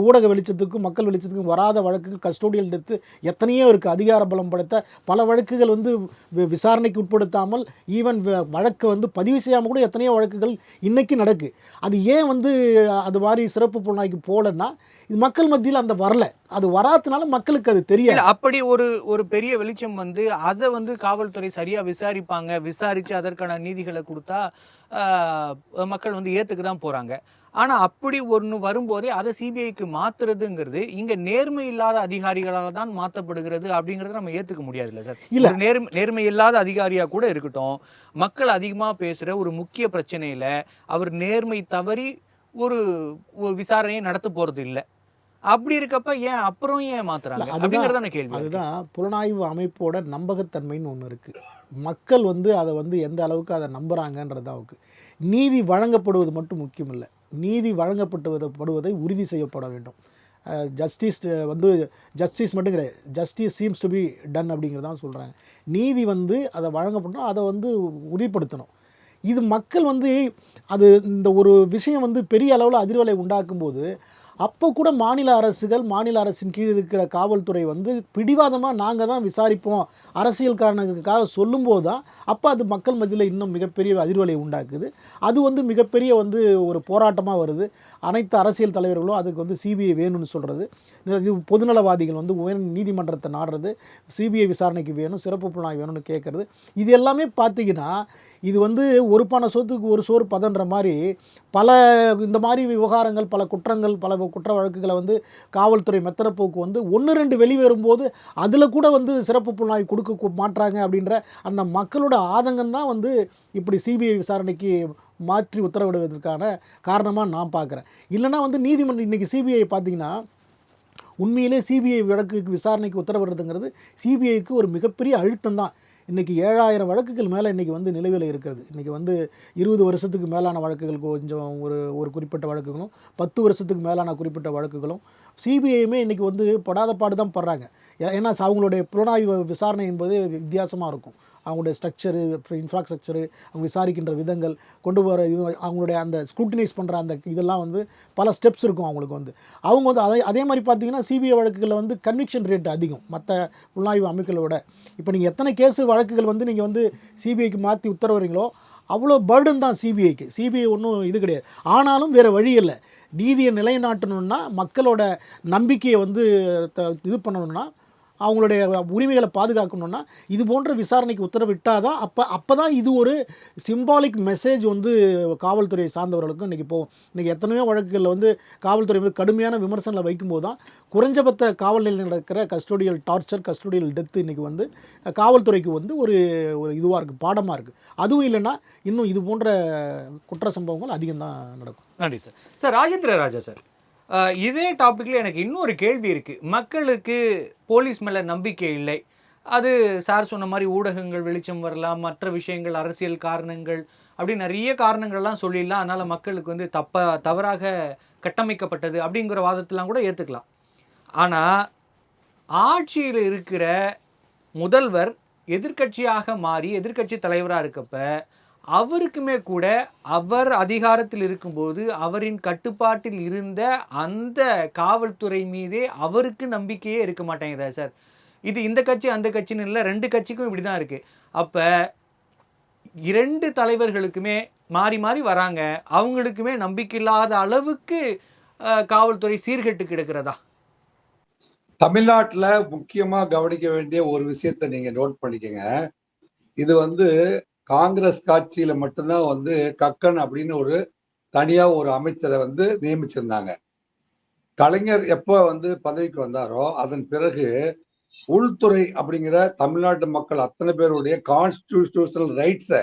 ஊடக வெளிச்சத்துக்கும் மக்கள் வெளிச்சத்துக்கும் வராத வழக்குகள், கஸ்டோடியல் டெத்து எத்தனையோ இருக்குது. அதிகார பலம் படைத்த பல வழக்குகள் வந்து விசாரணைக்கு உட்படுத்தாமல், ஈவன் வழக்கு வந்து பதிவு செய்யாமல் கூட எத்தனையோ வழக்குகள் இன்றைக்கி நடக்கு. அது ஏன் வந்து அது மாதிரி சிறப்பு புலனாய்வுக்கு போகலன்னா, இது மக்கள் மத்தியில் அந்த வரல, அது வராதனால மக்களுக்கு அது தெரியல. அப்படி ஒரு பெரிய வெளிச்சம் வந்து அதை வந்து காவல்துறை சரியா விசாரிப்பாங்க, விசாரிச்சு அதற்கான நீதிகளை கொடுத்தா மக்கள் வந்து ஏத்துக்கு தான் போறாங்க. ஆனா அப்படி ஒண்ணு வரும்போதே அதை சிபிஐக்கு மாத்துறதுங்கிறது இங்க நேர்மை இல்லாத அதிகாரிகளால தான் மாத்தப்படுகிறது அப்படிங்கறத நம்ம ஏத்துக்க முடியாதுல்ல சார். இல்ல ஒரு நேர்மை இல்லாத அதிகாரியா கூட இருக்கட்டும், மக்கள் அதிகமா பேசுற ஒரு முக்கிய பிரச்சனையில அவர் நேர்மை தவறி ஒரு ஒரு விசாரணையை நடத்த போறது இல்ல. அப்படி இருக்கப்ப அப்புறம் ஏன் இல்ல மாத்துறாங்க அதுதான் அப்படிங்கறதான கேள்வியா இருக்கு. அதுதான் புலனாய்வு அமைப்போட நம்பகத்தன்மைன்னு ஒன்று இருக்கு. மக்கள் வந்து அதை வந்து எந்த அளவுக்கு அதை நம்புறாங்கன்றது தான் இருக்கு. நீதி வழங்கப்படுவது மட்டும் முக்கியம் இல்லை. நீதி வழங்கப்படுவதை உறுதி செய்யப்பட வேண்டும். ஜஸ்டிஸ் வந்து ஜஸ்டிஸ் மட்டும் கிடையாது, justice seems to be done அப்படிங்கிறது தான் சொல்கிறாங்க. நீதி வந்து அதை வழங்கப்படணும், அதை வந்து உறுதிப்படுத்தணும். இது மக்கள் வந்து அது இந்த ஒரு விஷயம் வந்து பெரிய அளவில் அதிர்வலை உண்டாக்கும்போது அப்போ கூட மாநில அரசுகள், மாநில அரசின் கீழ் இருக்கிற காவல்துறை வந்து பிடிவாதமாக நாங்கள் தான் விசாரிப்போம் அரசியல் காரணங்களுக்காக சொல்லும்போது தான் அப்போ அது மக்கள் மத்தியில் இன்னும் மிகப்பெரிய அதிர்வலை உண்டாக்குது. அது வந்து மிகப்பெரிய வந்து ஒரு போராட்டமாக வருது. அனைத்து அரசியல் தலைவர்களும் அதுக்கு வந்து சிபிஐ வேணும்னு சொல்கிறது. இது பொதுநலவாதிகள் வந்து உயர் நீதிமன்றத்தை நாடுறது, சிபிஐ விசாரணைக்கு வேணும், சிறப்பு புலனாய்வு வேணும்னு கேட்குறது. இது எல்லாமே பார்த்திங்கன்னா இது வந்து ஒரு பானை சோத்துக்கு ஒரு சோறு பதன்ற மாதிரி பல இந்த மாதிரி விவகாரங்கள், பல குற்றங்கள், பல குற்ற வழக்குகளை வந்து காவல்துறை மெத்தன போக்கு வந்து 1, 2 வெளிவரும்போது அதில் கூட வந்து சிறப்பு புலனாய்வு கொடுக்க மாட்றாங்க அப்படின்ற அந்த மக்களோட ஆதங்கம் தான் வந்து இப்படி சிபிஐ விசாரணைக்கு மாற்றி உத்தரவிடுவதற்கான காரணமாக நான் பார்க்குறேன். இல்லைனா வந்து நீதிமன்றம் இன்றைக்கி சிபிஐ பார்த்திங்கன்னா உண்மையிலே சிபிஐ வழக்குக்கு விசாரணைக்கு உத்தரவிடுறதுங்கிறது சிபிஐக்கு ஒரு மிகப்பெரிய அழுத்தம் தான். இன்றைக்கி 7000 வழக்குகள் மேலே இன்றைக்கி வந்து நிலுவையில் இருக்கிறது. இன்றைக்கி வந்து 20 வருஷத்துக்கு மேலான வழக்குகள் கொஞ்சம் ஒரு குறிப்பிட்ட வழக்குகளும், 10 வருஷத்துக்கு மேலான குறிப்பிட்ட வழக்குகளும் சிபிஐயுமே இன்றைக்கி வந்து படாத பாடு தான் படுறாங்க. ஏன்னா அவங்களுடைய புலனாய்வு விசாரணை என்பது வித்தியாசமாக இருக்கும். அவங்களுடைய ஸ்ட்ரக்சரு, இன்ஃப்ராஸ்ட்ரக்சரு, அவங்க விசாரிக்கின்ற விதங்கள், கொண்டு வர இது, அவங்களுடைய அந்த ஸ்க்ரூட்டினைஸ் பண்ணுற அந்த இதெல்லாம் வந்து பல ஸ்டெப்ஸ் இருக்கும் அவங்களுக்கு வந்து. அவங்க வந்து அதே மாதிரி பார்த்தீங்கன்னா சிபிஐ வழக்குகளில் வந்து கன்விக்ஷன் ரேட் அதிகம் மற்ற புலனாய்வு அமைப்புகளை விட. இப்போ நீங்கள் எத்தனை கேஸு வழக்குகள் வந்து நீங்கள் வந்து சிபிஐக்கு மாற்றி உத்தரவுறீங்களோ அவ்வளோ பர்டன் தான் சிபிஐக்கு. சிபிஐ ஒன்றும் இது கிடையாது. ஆனாலும் வேறு வழி இல்லை. நீதியை நிலைநாட்டணுன்னா, மக்களோட நம்பிக்கையை வந்து இது பண்ணணும்னா, அவங்களுடைய உரிமைகளை பாதுகாக்கணும்னா இது போன்ற விசாரணைக்கு உத்தரவிட்டால் தான் அப்போ தான் இது ஒரு சிம்பாலிக் மெசேஜ் வந்து காவல்துறை சார்ந்தவர்களுக்கும் இன்றைக்கி போகும். இன்றைக்கி எத்தனையோ வழக்குகளில் வந்து காவல்துறை வந்து கடுமையான விமர்சனங்களை வைக்கும்போது தான் குறைஞ்சபட்ச காவல் நிலையில் நடக்கிற கஸ்டோடியல் டார்ச்சர், கஸ்டோடியல் டெத்து இன்றைக்கி வந்து காவல்துறைக்கு வந்து ஒரு இதுவாக இருக்குது, பாடமாக இருக்குது. அதுவும் இல்லைன்னா இன்னும் இது போன்ற குற்ற சம்பவங்கள் அதிகம்தான் நடக்கும். நன்றி சார். சார் ராஜேந்திர ராஜா சார், இதே டாப்பிக்கில் எனக்கு இன்னொரு கேள்வி இருக்குது. மக்களுக்கு போலீஸ் மேலே நம்பிக்கை இல்லை. அது சார் சொன்ன மாதிரி ஊடகங்கள் வெளிச்சம் வரலாம், மற்ற விஷயங்கள், அரசியல் காரணங்கள், அப்படி நிறைய காரணங்கள்லாம் சொல்லிடலாம். அதனால் மக்களுக்கு வந்து தவறாக கட்டமைக்கப்பட்டது அப்படிங்கிற வாதத்தெலாம் கூட ஏற்றுக்கலாம். ஆனால் ஆட்சியில் இருக்கிற முதல்வர் எதிர்க்கட்சியாக மாறி எதிர்க்கட்சி தலைவராக இருக்கப்ப அவருக்குமே கூட அவர் அதிகாரத்தில் இருக்கும்போது அவரின் கட்டுப்பாட்டில் இருந்த அந்த காவல்துறை மீதே அவருக்கு நம்பிக்கையே இருக்க மாட்டேங்குதா சார்? இது இந்த கட்சி அந்த கட்சின்னு இல்லை, 2 கட்சிக்கும் இப்படி தான் இருக்குது. அப்போ 2 தலைவர்களுக்குமே மாறி மாறி வராங்க, அவங்களுக்குமே நம்பிக்கை இல்லாத அளவுக்கு காவல்துறை சீர்கெட்டு கிடக்கிறதா? தமிழ்நாட்டுல முக்கியமா கவனிக்க வேண்டிய ஒரு விஷயத்த நீங்க நோட் பண்ணிக்கங்க. இது வந்து காங்கிரஸ் காட்சியில மட்டும்தான் வந்து கக்கன் அப்படின்னு ஒரு தனியா ஒரு அமைச்சரை வந்து நியமிச்சிருந்தாங்க. கலைஞர் எப்ப வந்து பதவிக்கு வந்தாரோ அதன் பிறகு உள்துறை அப்படிங்கிற தமிழ்நாட்டு மக்கள் அத்தனை பேருடைய கான்ஸ்டிடியூஷனல் ரைட்ஸை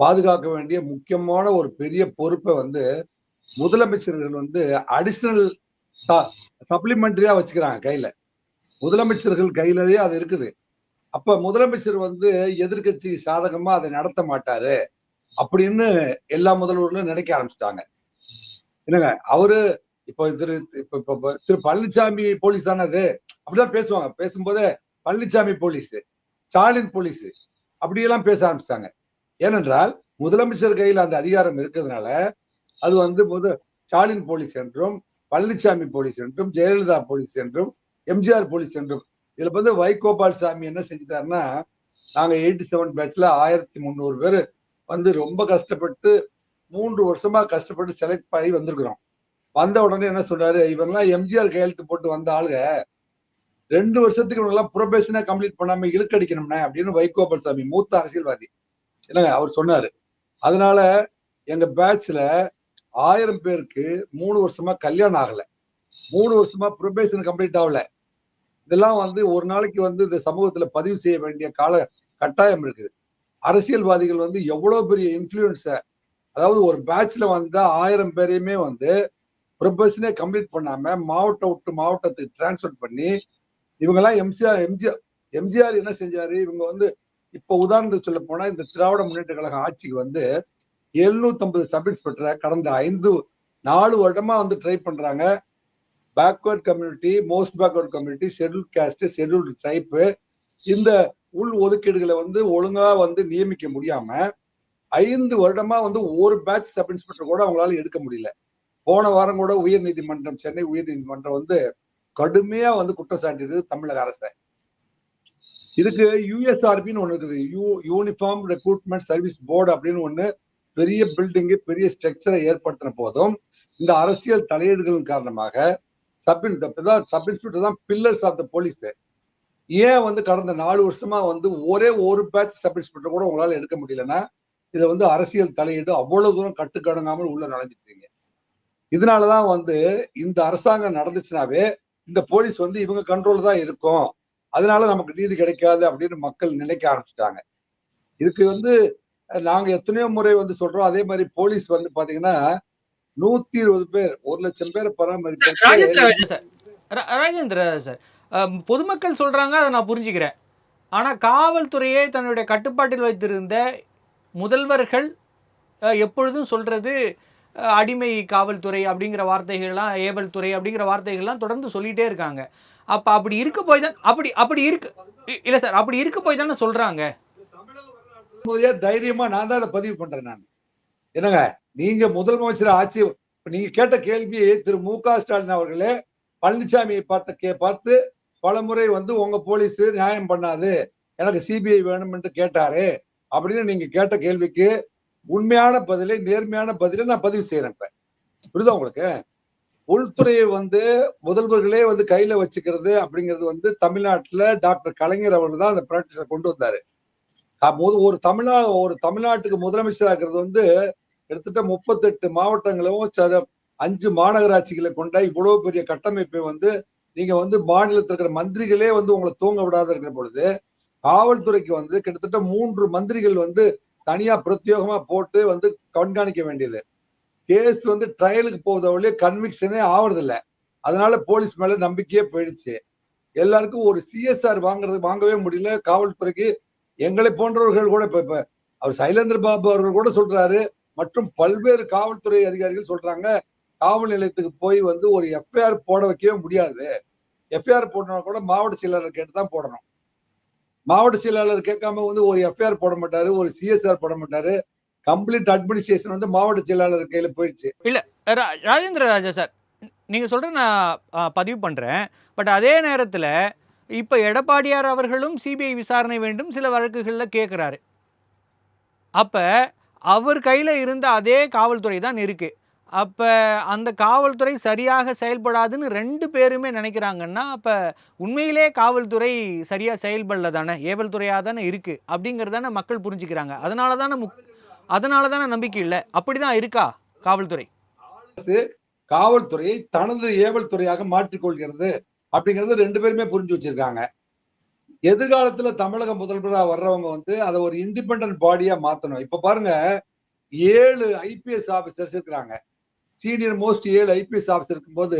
பாதுகாக்க வேண்டிய முக்கியமான ஒரு பெரிய பொறுப்பை வந்து முதலமைச்சர்கள் வந்து அடிஷனல் சப்ளிமெண்டரியா வச்சுக்கிறாங்க கையில. முதலமைச்சர்கள் கையிலேயே அது இருக்குது. அப்ப முதலமைச்சர் வந்து எதிர்கட்சி சாதகமா அதை நடத்த மாட்டாரு அப்படின்னு எல்லா முதல்வர்களும் நினைக்க ஆரம்பிச்சிட்டாங்க. என்னங்க அவரு இப்ப திரு பழனிசாமி போலீஸ் தானே அது, அப்படிதான் பேசுவாங்க. பேசும்போது பழனிசாமி போலீஸ், ஸ்டாலின் போலீஸ் அப்படியெல்லாம் பேச ஆரம்பிச்சிட்டாங்க. ஏனென்றால் முதலமைச்சர் கையில் அந்த அதிகாரம் இருக்கிறதுனால அது வந்து ஸ்டாலின் போலீஸ் என்றும், பழனிசாமி போலீஸ் என்றும், ஜெயலலிதா போலீஸ் என்றும், எம்ஜிஆர் போலீஸ் என்றும். இதுல வந்து வைகோபால் சாமி என்ன செஞ்சுட்டாருன்னா, நாங்க 87 பேட்ச்ல 1300 பேர் வந்து ரொம்ப கஷ்டப்பட்டு 3 வருஷமா கஷ்டப்பட்டு செலக்ட் ஆகி வந்திருக்கிறோம். வந்த உடனே என்ன சொல்றாரு, இவங்கெல்லாம் எம்ஜிஆர் கையெழுத்து போட்டு வந்த ஆளுங்க 2 வருஷத்துக்கு இவங்கெல்லாம் ப்ரொபேஷனா கம்ப்ளீட் பண்ணாம இழுக்கடிக்கணும்னா அப்படின்னு வைகோபால் சாமி மூத்த அரசியல்வாதி என்னங்க அவர் சொன்னாரு. அதனால எங்க பேட்ச்ல 1000 பேருக்கு 3 வருஷமா கல்யாணம் ஆகல, 3 வருஷமா ப்ரொபேஷன் கம்ப்ளீட் ஆகல. இதெல்லாம் வந்து ஒரு நாளைக்கு வந்து இந்த சமூகத்துல பதிவு செய்ய வேண்டிய கால கட்டாயம் இருக்குது. அரசியல்வாதிகள் வந்து எவ்வளவு பெரிய இன்ஃப்ளூயன்ஸ, அதாவது ஒரு பேட்ச்ல வந்த 1000 பேரையுமே வந்து ப்ரொபேஷனே கம்ப்ளீட் பண்ணாம மாவட்டம் விட்டு மாவட்டத்துக்கு டிரான்ஸ்ஃபர் பண்ணி இவங்கெல்லாம் எம்ஜிஆர் என்ன செஞ்சாரு? இவங்க வந்து இப்ப உதாரணத்துக்கு சொல்ல போனா இந்த திராவிட முன்னேற்ற கழகம் ஆட்சிக்கு வந்து 750 சப் இன்ஸ்பெக்டரை கடந்த 4 வருடமா வந்து ட்ரை பண்றாங்க. Backward community, most backward community, scheduled cost, scheduled try, இந்த உள் ஒதுக்கீடுகளை வந்து ஒழுங்கா வந்து நியமிக்க முடியாம 5 வருடமா வந்து ஒரு பேட்ச் சப் இன்ஸ்பெக்டர் கூட அவங்களால எடுக்க முடியல. போன வாரம் கூட உயர்நீதிமன்றம், சென்னை உயர்நீதிமன்றம் வந்து கடுமையா வந்து குற்றம் சாட்டியிருக்கு தமிழக அரசை. இதுக்கு யூஎஸ்ஆர்பின்னு ஒண்ணு இருக்குது, யூனிஃபார்ம் ரெக்ரூட்மெண்ட் சர்வீஸ் போர்டு அப்படின்னு ஒண்ணு பெரிய பில்டிங், பெரிய ஸ்ட்ரக்சரை ஏற்படுத்தின போதும் இந்த அரசியல் தலையீடுகளின் காரணமாக சப் இன்ஸ்பெக்டர் தான் பில்லர்ஸ் ஆஃப் த போலீஸ். ஏன் வந்து கடந்த 4 வருஷமா வந்து ஒரே ஒரு பேட்ச் சப் இன்ஸ்பெக்டர் கூட உங்களால எடுக்க முடியலன்னா இதை வந்து அரசியல் தலையீடு அவ்வளவு தூரம் கட்டுக்கடங்காமல் உள்ள நுழைஞ்சிட்டீங்க. இதனாலதான் வந்து இந்த அரசாங்கம் நடந்துச்சுனாவே இந்த போலீஸ் வந்து இவங்க கண்ட்ரோல் தான் இருக்கும், அதனால நமக்கு நீதி கிடைக்காது அப்படின்னு மக்கள் நினைக்க ஆரம்பிச்சுட்டாங்க. இதுக்கு வந்து நாங்க எத்தனையோ முறை வந்து சொல்றோம். அதே மாதிரி போலீஸ் வந்து பாத்தீங்கன்னா 120 பேர் 1,00,000 பேரை பராமரிக்கிறதுக்கு ராஜேந்திர சார் ராஜேந்திர சார், பொதுமக்கள் சொல்றாங்க, அதை நான் புரிஞ்சுக்கிறேன். ஆனா காவல்துறையை தன்னுடைய கட்டுப்பாட்டில் வைத்திருந்த முதல்வர்கள் எப்பொழுதும் சொல்றது அடிமை காவல்துறை அப்படிங்கிற வார்த்தைகள்லாம், ஏவல் துறை அப்படிங்கிற வார்த்தைகள்லாம் தொடர்ந்து சொல்லிட்டே இருக்காங்க. அப்ப அப்படி இருக்க போய் தான் அப்படி இருக்கு இல்ல சார், அப்படி இருக்க போய் தானே சொல்றாங்க. முதலே தைரியமா நான் தான் அதை பதிவு பண்றேன். நான் என்னங்க, நீங்க முதலமைச்சர் ஆட்சி, நீங்க கேட்ட கேள்வி திரு மு.க. ஸ்டாலின் அவர்களே பழனிசாமியை பார்த்து பலமுறை வந்து உங்க போலீஸ் நியாயம் பண்ணாது, எனக்கு சிபிஐ வேணும் என்று கேட்டாரு அப்படின்னு நீங்க கேட்ட கேள்விக்கு உண்மையான பதிலை, நேர்மையான பதிலை நான் பதிவு செய்யறேன். இப்ப புரியுதா உங்களுக்கு? உள்துறையை வந்து முதல்வர்களே வந்து கையில வச்சுக்கிறது அப்படிங்கிறது வந்து தமிழ்நாட்டுல டாக்டர் கலைஞர் அவர்கள் தான் அந்த பிராக்டிஸை கொண்டு வந்தாரு. ஒரு தமிழ்நாட்டுக்கு முதலமைச்சர் ஆகிறது வந்து கிட்டத்தட்ட 38 மாவட்டங்களும் 5 மாநகராட்சிகளை கொண்ட இவ்வளவு பெரிய கட்டமைப்பை வந்து நீங்க வந்து மாநிலத்தில் இருக்கிற மந்திரிகளே வந்து உங்களை தூங்க விடாத இருக்கிற பொழுது காவல்துறைக்கு வந்து கிட்டத்தட்ட 3 மந்திரிகள் வந்து தனியா பிரத்யேகமா போட்டு வந்து கண்காணிக்க வேண்டியது. கேஸ் வந்து ட்ரையலுக்கு போவதை வழியே கன்விக்ஷனே ஆவறது இல்லை. அதனால போலீஸ் மேல நம்பிக்கையே போயிடுச்சு. எல்லாருக்கும் ஒரு சிஎஸ்ஆர் வாங்கவே முடியல காவல்துறைக்கு. எங்களை போன்றவர்கள் கூட இப்ப அவர் சைலேந்திர பாபு அவர்கள் கூட சொல்றாரு, மற்றும் பல்வேறு காவல்துறை அதிகாரிகள் சொல்றாங்க, காவல் நிலையத்துக்கு போய் வந்து ஒரு எஃப்ஐஆர் போட வைக்கவே முடியாது. எஃப்ஐஆர் போடணும் கூட மாவட்ட செயலாளர் கேட்டுதான் போடணும். மாவட்ட செயலாளர் கேட்காம வந்து ஒரு எஃப்ஐஆர் போட மாட்டாரு, ஒரு சிஎஸ்ஆர் போட மாட்டாரு. கம்ப்ளீட் அட்மினிஸ்ட்ரேஷன் வந்து மாவட்ட செயலாளர் கையில போயிடுச்சு. இல்ல ராஜேந்திர ராஜா சார், நீங்க சொல்ற நான் பதிவு பண்றேன். பட் அதே நேரத்துல இப்ப எடப்பாடியார் அவர்களும் சிபிஐ விசாரணை வேண்டும் சில வழக்குகள்ல கேட்கிறாரு. அப்ப அவர் கையில இருந்த அதே காவல்துறை தான் இருக்கு. அப்ப அந்த காவல்துறை சரியாக செயல்படாதுன்னு 2 பேருமே நினைக்கிறாங்கன்னா, அப்ப உண்மையிலே காவல்துறை சரியா செயல்படல தானே, ஏவல் துறையா தானே இருக்கு அப்படிங்கறதானே மக்கள் புரிஞ்சுக்கிறாங்க. அதனால தானே நம்பிக்கை இல்லை. அப்படிதான் இருக்கா காவல்துறை? காவல்துறையை தனது ஏவல் துறையாக மாற்றிக்கொள்கிறது அப்படிங்கறது 2 பேருமே புரிஞ்சு வச்சிருக்காங்க. எதிர்காலத்துல தமிழக முதல்வரா வர்றவங்க வந்து அதை ஒரு இண்டிபெண்டன்ட் பாடியா மாத்தணும். இப்ப பாருங்க, 7 ஐபிஎஸ் ஆபீசர்ஸ் இருக்கிறாங்க. சீனியர் மோஸ்ட் 7 ஐபிஎஸ் ஆபீசர் இருக்கும்போது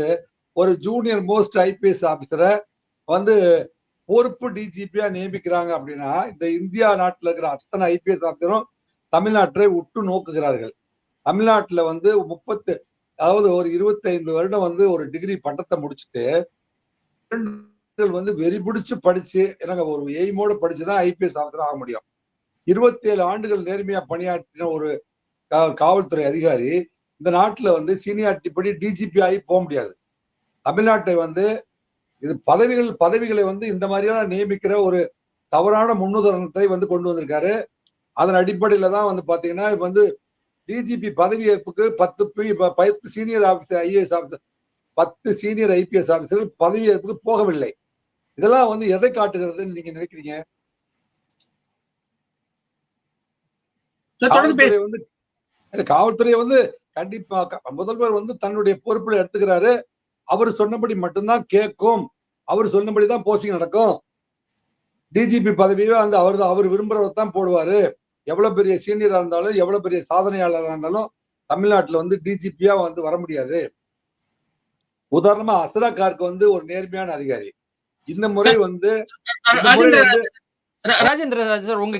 ஒரு ஜூனியர் மோஸ்ட் ஐபிஎஸ் ஆபீசரை வந்து பொறுப்பு டிஜிபியா நியமிக்கிறாங்க அப்படின்னா, இந்த இந்தியா நாட்டில் இருக்கிற அத்தனை ஐபிஎஸ் ஆபீசரும் தமிழ்நாட்டை உற்று நோக்குகிறார்கள். தமிழ்நாட்டுல வந்து அதாவது ஒரு 25 வருடம் வந்து ஒரு டிகிரி பட்டத்தை முடிச்சுட்டு வந்து வெறி பிடிச்சு படிச்சு எனக்கு ஒரு எய்மோட படிச்சுதான் ஐபிஎஸ் ஆபீசர் ஆக முடியும். 27 ஆண்டுகள் நேர்மையா பணியாற்றின ஒரு காவல்துறை அதிகாரி இந்த நாட்டுல வந்து சீனியாரிட்டி படி டிஜிபி ஆகி போக முடியாது. தமிழ்நாட்டை வந்து இது பதவிகளை வந்து இந்த மாதிரியான நியமிக்கிற ஒரு தவறான முன்னுதாரணத்தை வந்து கொண்டு வந்திருக்காரு. அதன் அடிப்படையில தான் வந்து பாத்தீங்கன்னா இப்ப வந்து டிஜிபி பதவி ஏற்புக்கு 10 senior officer IAS officer 10 senior IPS ஆபீசர்கள் பதவி ஏற்புக்கு போகவில்லை. இதெல்லாம் வந்து எதை காட்டுகிறதுன்னு நீங்க நினைக்கிறீங்க? காவல்துறை வந்து கண்டிப்பாக முதல்வர் வந்து தன்னுடைய பொறுப்புல எடுத்துக்கிறாரு. அவர் சொன்னபடி மட்டும்தான் கேட்கும். அவர் சொன்னபடிதான் போஸ்டிங் நடக்கும். டிஜிபி பதவியே வந்து அவர் விரும்புறவர் தான் போடுவாரு. எவ்வளவு பெரிய சீனியரா இருந்தாலும், எவ்வளவு பெரிய சாதனையாளரா இருந்தாலும் தமிழ்நாட்டுல வந்து டிஜிபியா வந்து வர முடியாது. உதாரணமா அஸ்ரா கார்க் வந்து ஒரு நேர்மையான அதிகாரி. இந்த முறை வந்து ராஜேந்திர ராஜேந்திர சார், உங்க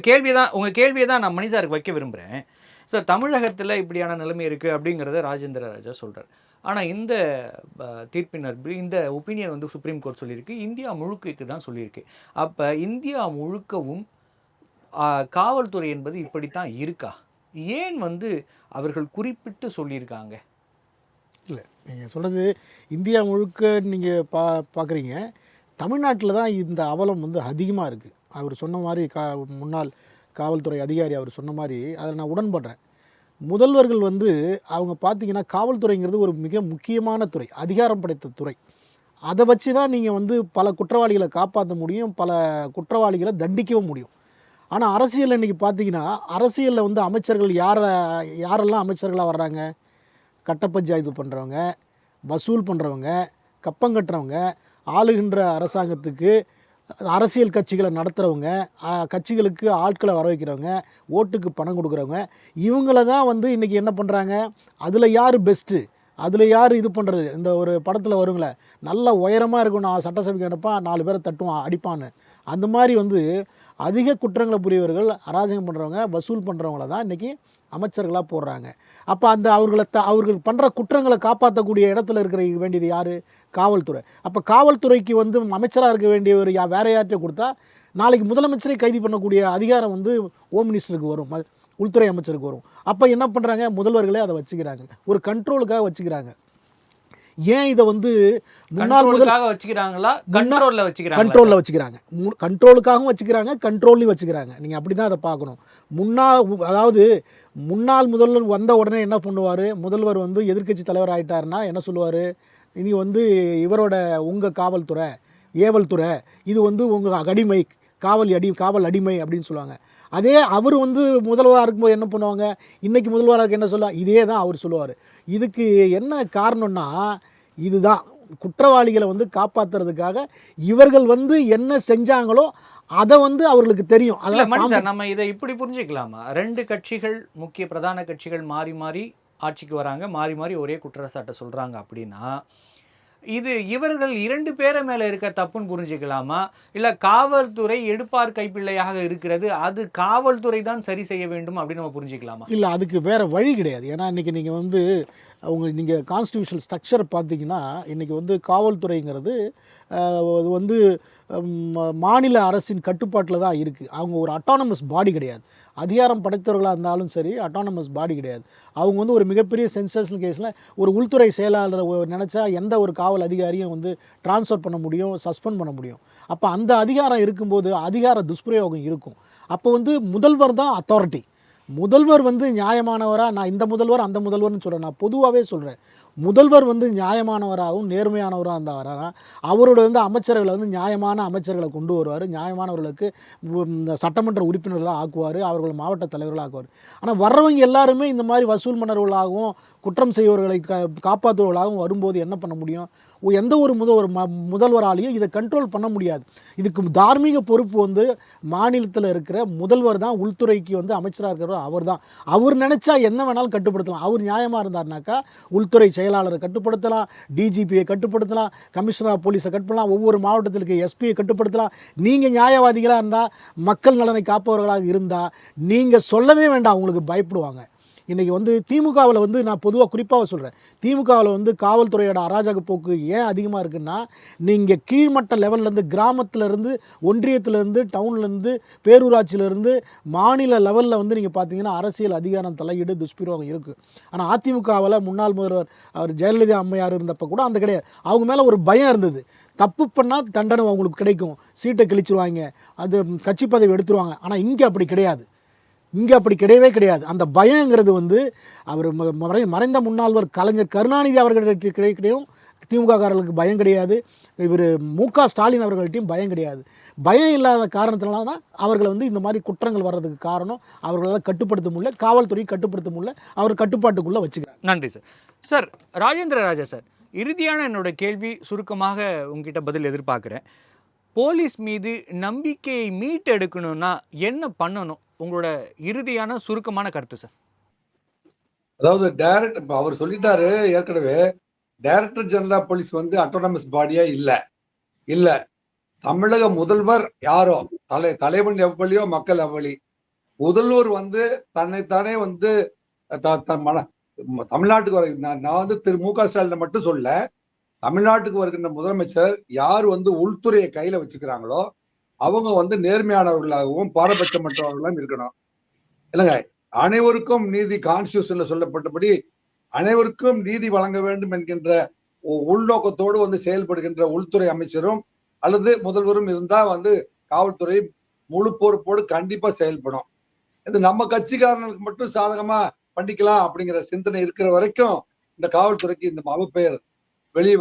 கேள்வியை தான் நான் மணி சாருக்கு வைக்க விரும்புறேன். சார், தமிழகத்துல இப்படியான நிலைமை இருக்கு அப்படிங்கறத ராஜேந்திர ராஜா சொல்றாரு. ஆனா இந்த இந்த ஒப்பீனியன் வந்து சுப்ரீம் கோர்ட் சொல்லியிருக்கு, இந்தியா முழுக்கைக்கு தான் சொல்லியிருக்கு. அப்ப இந்தியா முழுக்கவும் காவல்துறை என்பது இப்படித்தான் இருக்கா? ஏன் வந்து அவர்கள் குறிப்பிட்டு சொல்லியிருக்காங்க? இல்லை, நீங்கள் சொல்கிறது இந்தியா முழுக்க நீங்கள் பார்க்குறீங்க. தமிழ்நாட்டில் தான் இந்த அவலம் வந்து அதிகமாக இருக்குது. அவர் சொன்ன மாதிரி முன்னாள் காவல்துறை அதிகாரி அவர் சொன்ன மாதிரி அதில் நான் உடன்படுறேன். முதல்வர்கள் வந்து அவங்க பார்த்திங்கன்னா காவல்துறைங்கிறது ஒரு மிக முக்கியமான துறை, அதிகாரம் படைத்த துறை. அதை வச்சு தான் நீங்கள் வந்து பல குற்றவாளிகளை காப்பாற்ற முடியும், பல குற்றவாளிகளை தண்டிக்கவும் முடியும். ஆனால் அரசியல் இன்றைக்கி பார்த்திங்கன்னா அரசியலில் வந்து அமைச்சர்கள் யாரெல்லாம் அமைச்சர்களாக வர்றாங்க? கட்ட பஞ்சாயத்து பண்ணுறவங்க, வசூல் பண்ணுறவங்க, கப்பம் கட்டுறவங்க, ஆளுகின்ற அரசாங்கத்துக்கு அரசியல் கட்சிகளை நடத்துகிறவங்க, கட்சிகளுக்கு ஆட்களை வர வைக்கிறவங்க, ஓட்டுக்கு பணம் கொடுக்குறவங்க, இவங்கள தான் வந்து இன்றைக்கி என்ன பண்ணுறாங்க? அதில் யார் பெஸ்ட்டு, அதில் யார் இது பண்ணுறது? இந்த ஒரு படத்தில் வருங்களே, நல்ல உயரமாக இருக்கும், நான் சட்டசபைக்கு அனுப்பான், 4 பேரை தட்டுவான் அடிப்பான்னு. அந்த மாதிரி வந்து அதிக குற்றங்களை புரியவர்கள், அராஜகம் பண்ணுறவங்க, வசூல் பண்ணுறவங்கள தான் இன்றைக்கி அமைச்சர்களாக போடுறாங்க. அப்போ அந்த அவர்கள் பண்ணுற குற்றங்களை காப்பாற்றக்கூடிய இடத்துல இருக்கிற வேண்டியது யார்? காவல்துறை. அப்போ காவல்துறைக்கு வந்து அமைச்சராக இருக்க வேண்டியவர் வேற யார்கிட்ட கொடுத்தா நாளைக்கு முதலமைச்சரை கைது பண்ணக்கூடிய அதிகாரம் வந்து ஹோம் மினிஸ்டருக்கு வரும், உள்துறை அமைச்சருக்கு வரும். அப்போ என்ன பண்ணுறாங்க? முதல்வர்களே அதை வச்சுக்கிறாங்க, ஒரு கண்ட்ரோலுக்காக வச்சுக்கிறாங்க. ஏன் இதை வந்து முன்னாள் வச்சுக்கிறாங்களா? கண்ட்ரோலில் வச்சுக்கிறாங்க. கண்ட்ரோலுக்காகவும் வச்சுக்கிறாங்க, கண்ட்ரோல்லையும் வச்சுக்கிறாங்க. நீங்கள் அப்படி தான் அதை பார்க்கணும். முன்னாள் முதல்வர் வந்த உடனே என்ன பண்ணுவார்? முதல்வர் வந்து எதிர்க்கட்சி தலைவர் ஆகிட்டாருன்னா என்ன சொல்லுவார்? இனி வந்து உங்கள் காவல்துறை, ஏவல் துறை, இது வந்து உங்கள் அடிமை, காவல் அடிமை அப்படின்னு சொல்லுவாங்க. அதே அவர் வந்து முதல்வராக இருக்கும்போது என்ன பண்ணுவாங்க? இன்றைக்கி முதல்வராக என்ன சொல்லுவார்? இதே தான் அவர் சொல்லுவார். இதுக்கு என்ன காரணம்னா, இதுதான் குற்றவாளிகளை வந்து காப்பாற்றுறதுக்காக இவர்கள் வந்து என்ன செஞ்சாங்களோ அதை வந்து அவர்களுக்கு தெரியும். அதில் நம்ம இதை இப்படி புரிஞ்சுக்கலாமா? 2 கட்சிகள், முக்கிய பிரதான கட்சிகள் மாறி மாறி ஆட்சிக்கு வராங்க, மாறி மாறி ஒரே குற்றச்சாட்டை சொல்கிறாங்க அப்படின்னா, இது இவர்கள் 2 பேரை மேலே இருக்க தப்புன்னு புரிஞ்சுக்கலாமா? இல்லை காவல்துறை எடுப்பார் கைப்பிள்ளையாக இருக்கிறது, அது காவல்துறை தான் சரி செய்ய வேண்டும் அப்படின்னு நம்ம புரிஞ்சுக்கலாமா? இல்லை, அதுக்கு வேறு வழி கிடையாது. ஏன்னா இன்றைக்கி நீங்கள் வந்து நீங்கள் கான்ஸ்டியூஷனல் ஸ்ட்ரக்சர் பார்த்தீங்கன்னா, இன்றைக்கி வந்து காவல்துறைங்கிறது அது வந்து மாநில அரசின் கட்டுப்பாட்டில் தான் இருக்குது. அவங்க ஒரு அட்டானமஸ் பாடி கிடையாது. அதிகாரம் படைத்தவர்களாக இருந்தாலும் சரி, அட்டானமஸ் பாடி கிடையாது. அவங்க வந்து ஒரு மிகப்பெரிய சென்சேஷனல் கேஸில் ஒரு உள்துறை செயலாளரை நினச்சா எந்த ஒரு காவல் அதிகாரியும் வந்து டிரான்ஸ்ஃபர் பண்ண முடியும், சஸ்பெண்ட் பண்ண முடியும். அப்போ அந்த அதிகாரம் இருக்கும்போது அதிகார துஷ்பிரயோகம் இருக்கும். அப்போ வந்து முதல்வர் தான் அத்தாரிட்டி. முதல்வர் வந்து நியாயமானவராக, நான் இந்த முதல்வர் அந்த முதல்வர்னு சொல்கிறேன், நான் பொதுவாகவே சொல்கிறேன். முதல்வர் வந்து நியாயமானவராகவும் நேர்மையானவராக இருந்தாரா அவரோட வந்து அமைச்சர்களை வந்து நியாயமான அமைச்சர்களை கொண்டு வருவார், நியாயமானவர்களுக்கு சட்டமன்ற உறுப்பினர்களாக ஆக்குவார், அவர்கள் மாவட்ட தலைவர்களாக ஆக்குவார். ஆனால் வர்றவங்க எல்லாருமே இந்த மாதிரி வசூல் மன்னர்களாகவும் குற்றம் செய்வர்களை காப்பாற்றுவர்களாகவும் வரும்போது என்ன பண்ண முடியும்? எந்த ஒரு முதல்வராலையும் இதை கண்ட்ரோல் பண்ண முடியாது. இதுக்கு தார்மீக பொறுப்பு வந்து மாநிலத்தில் இருக்கிற முதல்வர் தான். உள்துறைக்கு வந்து அமைச்சராக இருக்கிறவர் அவர் தான். அவர் நினச்சா என்ன வேணாலும் கட்டுப்படுத்தலாம். அவர் நியாயமாக இருந்தார்னாக்கா உள்துறை செயலாளரை கட்டுப்படுத்தலாம், டிஜிபியை கட்டுப்படுத்தலாம், கமிஷனர் ஆஃப் போலீஸை கட்டுப்படலாம், ஒவ்வொரு மாவட்டத்தில் இருக்க எஸ்பியை கட்டுப்படுத்தலாம். நீங்கள் நியாயவாதிகளாக இருந்தால், மக்கள் நலனை காப்பவர்களாக இருந்தால் நீங்கள் சொல்லவே வேண்டாம், உங்களுக்கு பயப்படுவாங்க. இன்றைக்கி வந்து திமுகவில் வந்து நான் பொதுவாக குறிப்பாக சொல்கிறேன், திமுகவில் வந்து காவல்துறையோட அராஜக போக்கு ஏன் அதிகமாக இருக்குன்னா, நீங்கள் கீழ்மட்ட லெவல்லேருந்து, கிராமத்திலேருந்து, ஒன்றியத்திலேருந்து, டவுன்லேருந்து, பேரூராட்சியிலேருந்து மாநில லெவலில் வந்து நீங்கள் பார்த்தீங்கன்னா அரசியல் அதிகாரம் தலையீடு துஷ்பிரயோகம் இருக்குது. ஆனால் அதிமுகவில் முன்னாள் முதல்வர் அவர் ஜெயலலிதா அம்மையார் இருந்தப்போ கூட அந்த கிடையாது. அவங்க மேலே ஒரு பயம் இருந்தது. தப்பு பண்ணால் தண்டனை அவங்களுக்கு கிடைக்கும், சீட்டை கிழிச்சிருவாங்க, அது கட்சி பதவி எடுத்துருவாங்க. ஆனால் இங்கே அப்படி கிடையாது. இங்கே அப்படி கிடையவே கிடையாது. அந்த பயங்கிறது வந்து அவர் மறைந்த முன்னாள்வர் கலைஞர் கருணாநிதி அவர்களுக்கு கிடைக்கும், திமுககாரர்களுக்கு பயம் கிடையாது, இவர் மு.க. ஸ்டாலின் அவர்கள்ட்டையும் பயம் கிடையாது. பயம் இல்லாத காரணத்தினால தான் அவர்களை வந்து இந்த மாதிரி குற்றங்கள் வர்றதுக்கு காரணம். அவர்களால் கட்டுப்படுத்த முடியல, காவல்துறை கட்டுப்படுத்த முடியல, அவர் கட்டுப்பாட்டுக்குள்ளே வச்சுக்கிறாங்க. நன்றி சார். சார் ராஜேந்திர ராஜா சார், இறுதியான என்னோட கேள்வி சுருக்கமாக உங்ககிட்ட பதில் எதிர்பார்க்குறேன். போலீஸ் மீது நம்பிக்கையை மீட்டெடுக்கணும்னா என்ன பண்ணணும்? உங்களோட இறுதியான சுருக்கமான கருத்து சார். அதாவது டைரக்ட் இப்ப அவர் சொல்லிட்டாரு ஏற்கனவே, டைரக்டர் ஜெனரல் ஆஃப் போலீஸ் வந்து அட்டானமஸ் பாடியா இல்ல. தமிழக முதல்வர் யாரோ, தலைவன் எவ்வளியோ மக்கள் எவ்வளி. முதல்வர் வந்து தன்னைத்தானே வந்து தமிழ்நாட்டுக்கு வர, நான் வந்து திரு மு.க. ஸ்டாலினை மட்டும் சொல்ல, தமிழ்நாட்டுக்கு வருகின்ற முதலமைச்சர் யார் வந்து உள்துறையை கையில வச்சுக்கிறாங்களோ அவங்க வந்து நேர்மையானவர்களாகவும் பாரபட்சமற்றவர்களாகவும் இருக்கணும். இல்லைங்க, அனைவருக்கும் நீதி, கான்ஸ்டியூஷன்ல சொல்லப்பட்டபடி அனைவருக்கும் நீதி வழங்க வேண்டும் என்கின்ற உள்நோக்கத்தோடு வந்து செயல்படுகின்ற உள்துறை அமைச்சரும் அல்லது முதல்வரும் இருந்தா வந்து காவல்துறை முழு பொறுப்போடு கண்டிப்பா செயல்படும். இது நம்ம கட்சிக்காரர்களுக்கு மட்டும் சாதகமா பண்ணிக்கலாம் அப்படிங்கிற சிந்தனை இருக்கிற வரைக்கும் இந்த காவல்துறைக்கு இந்த அவப்பெயர் வெளியே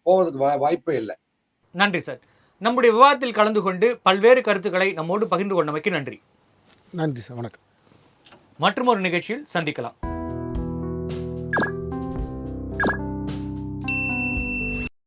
போவதற்கு வாய்ப்பே இல்லை. நன்றி சார். நம்முடைய விவாதத்தில் கலந்து கொண்டு பல்வேறு கருத்துக்களை நம்மோடு பகிர்ந்து கொண்டமைக்கு நன்றி. நன்றி சார், வணக்கம். மற்றும் ஒரு நிகழ்ச்சியில் சந்திக்கலாம்.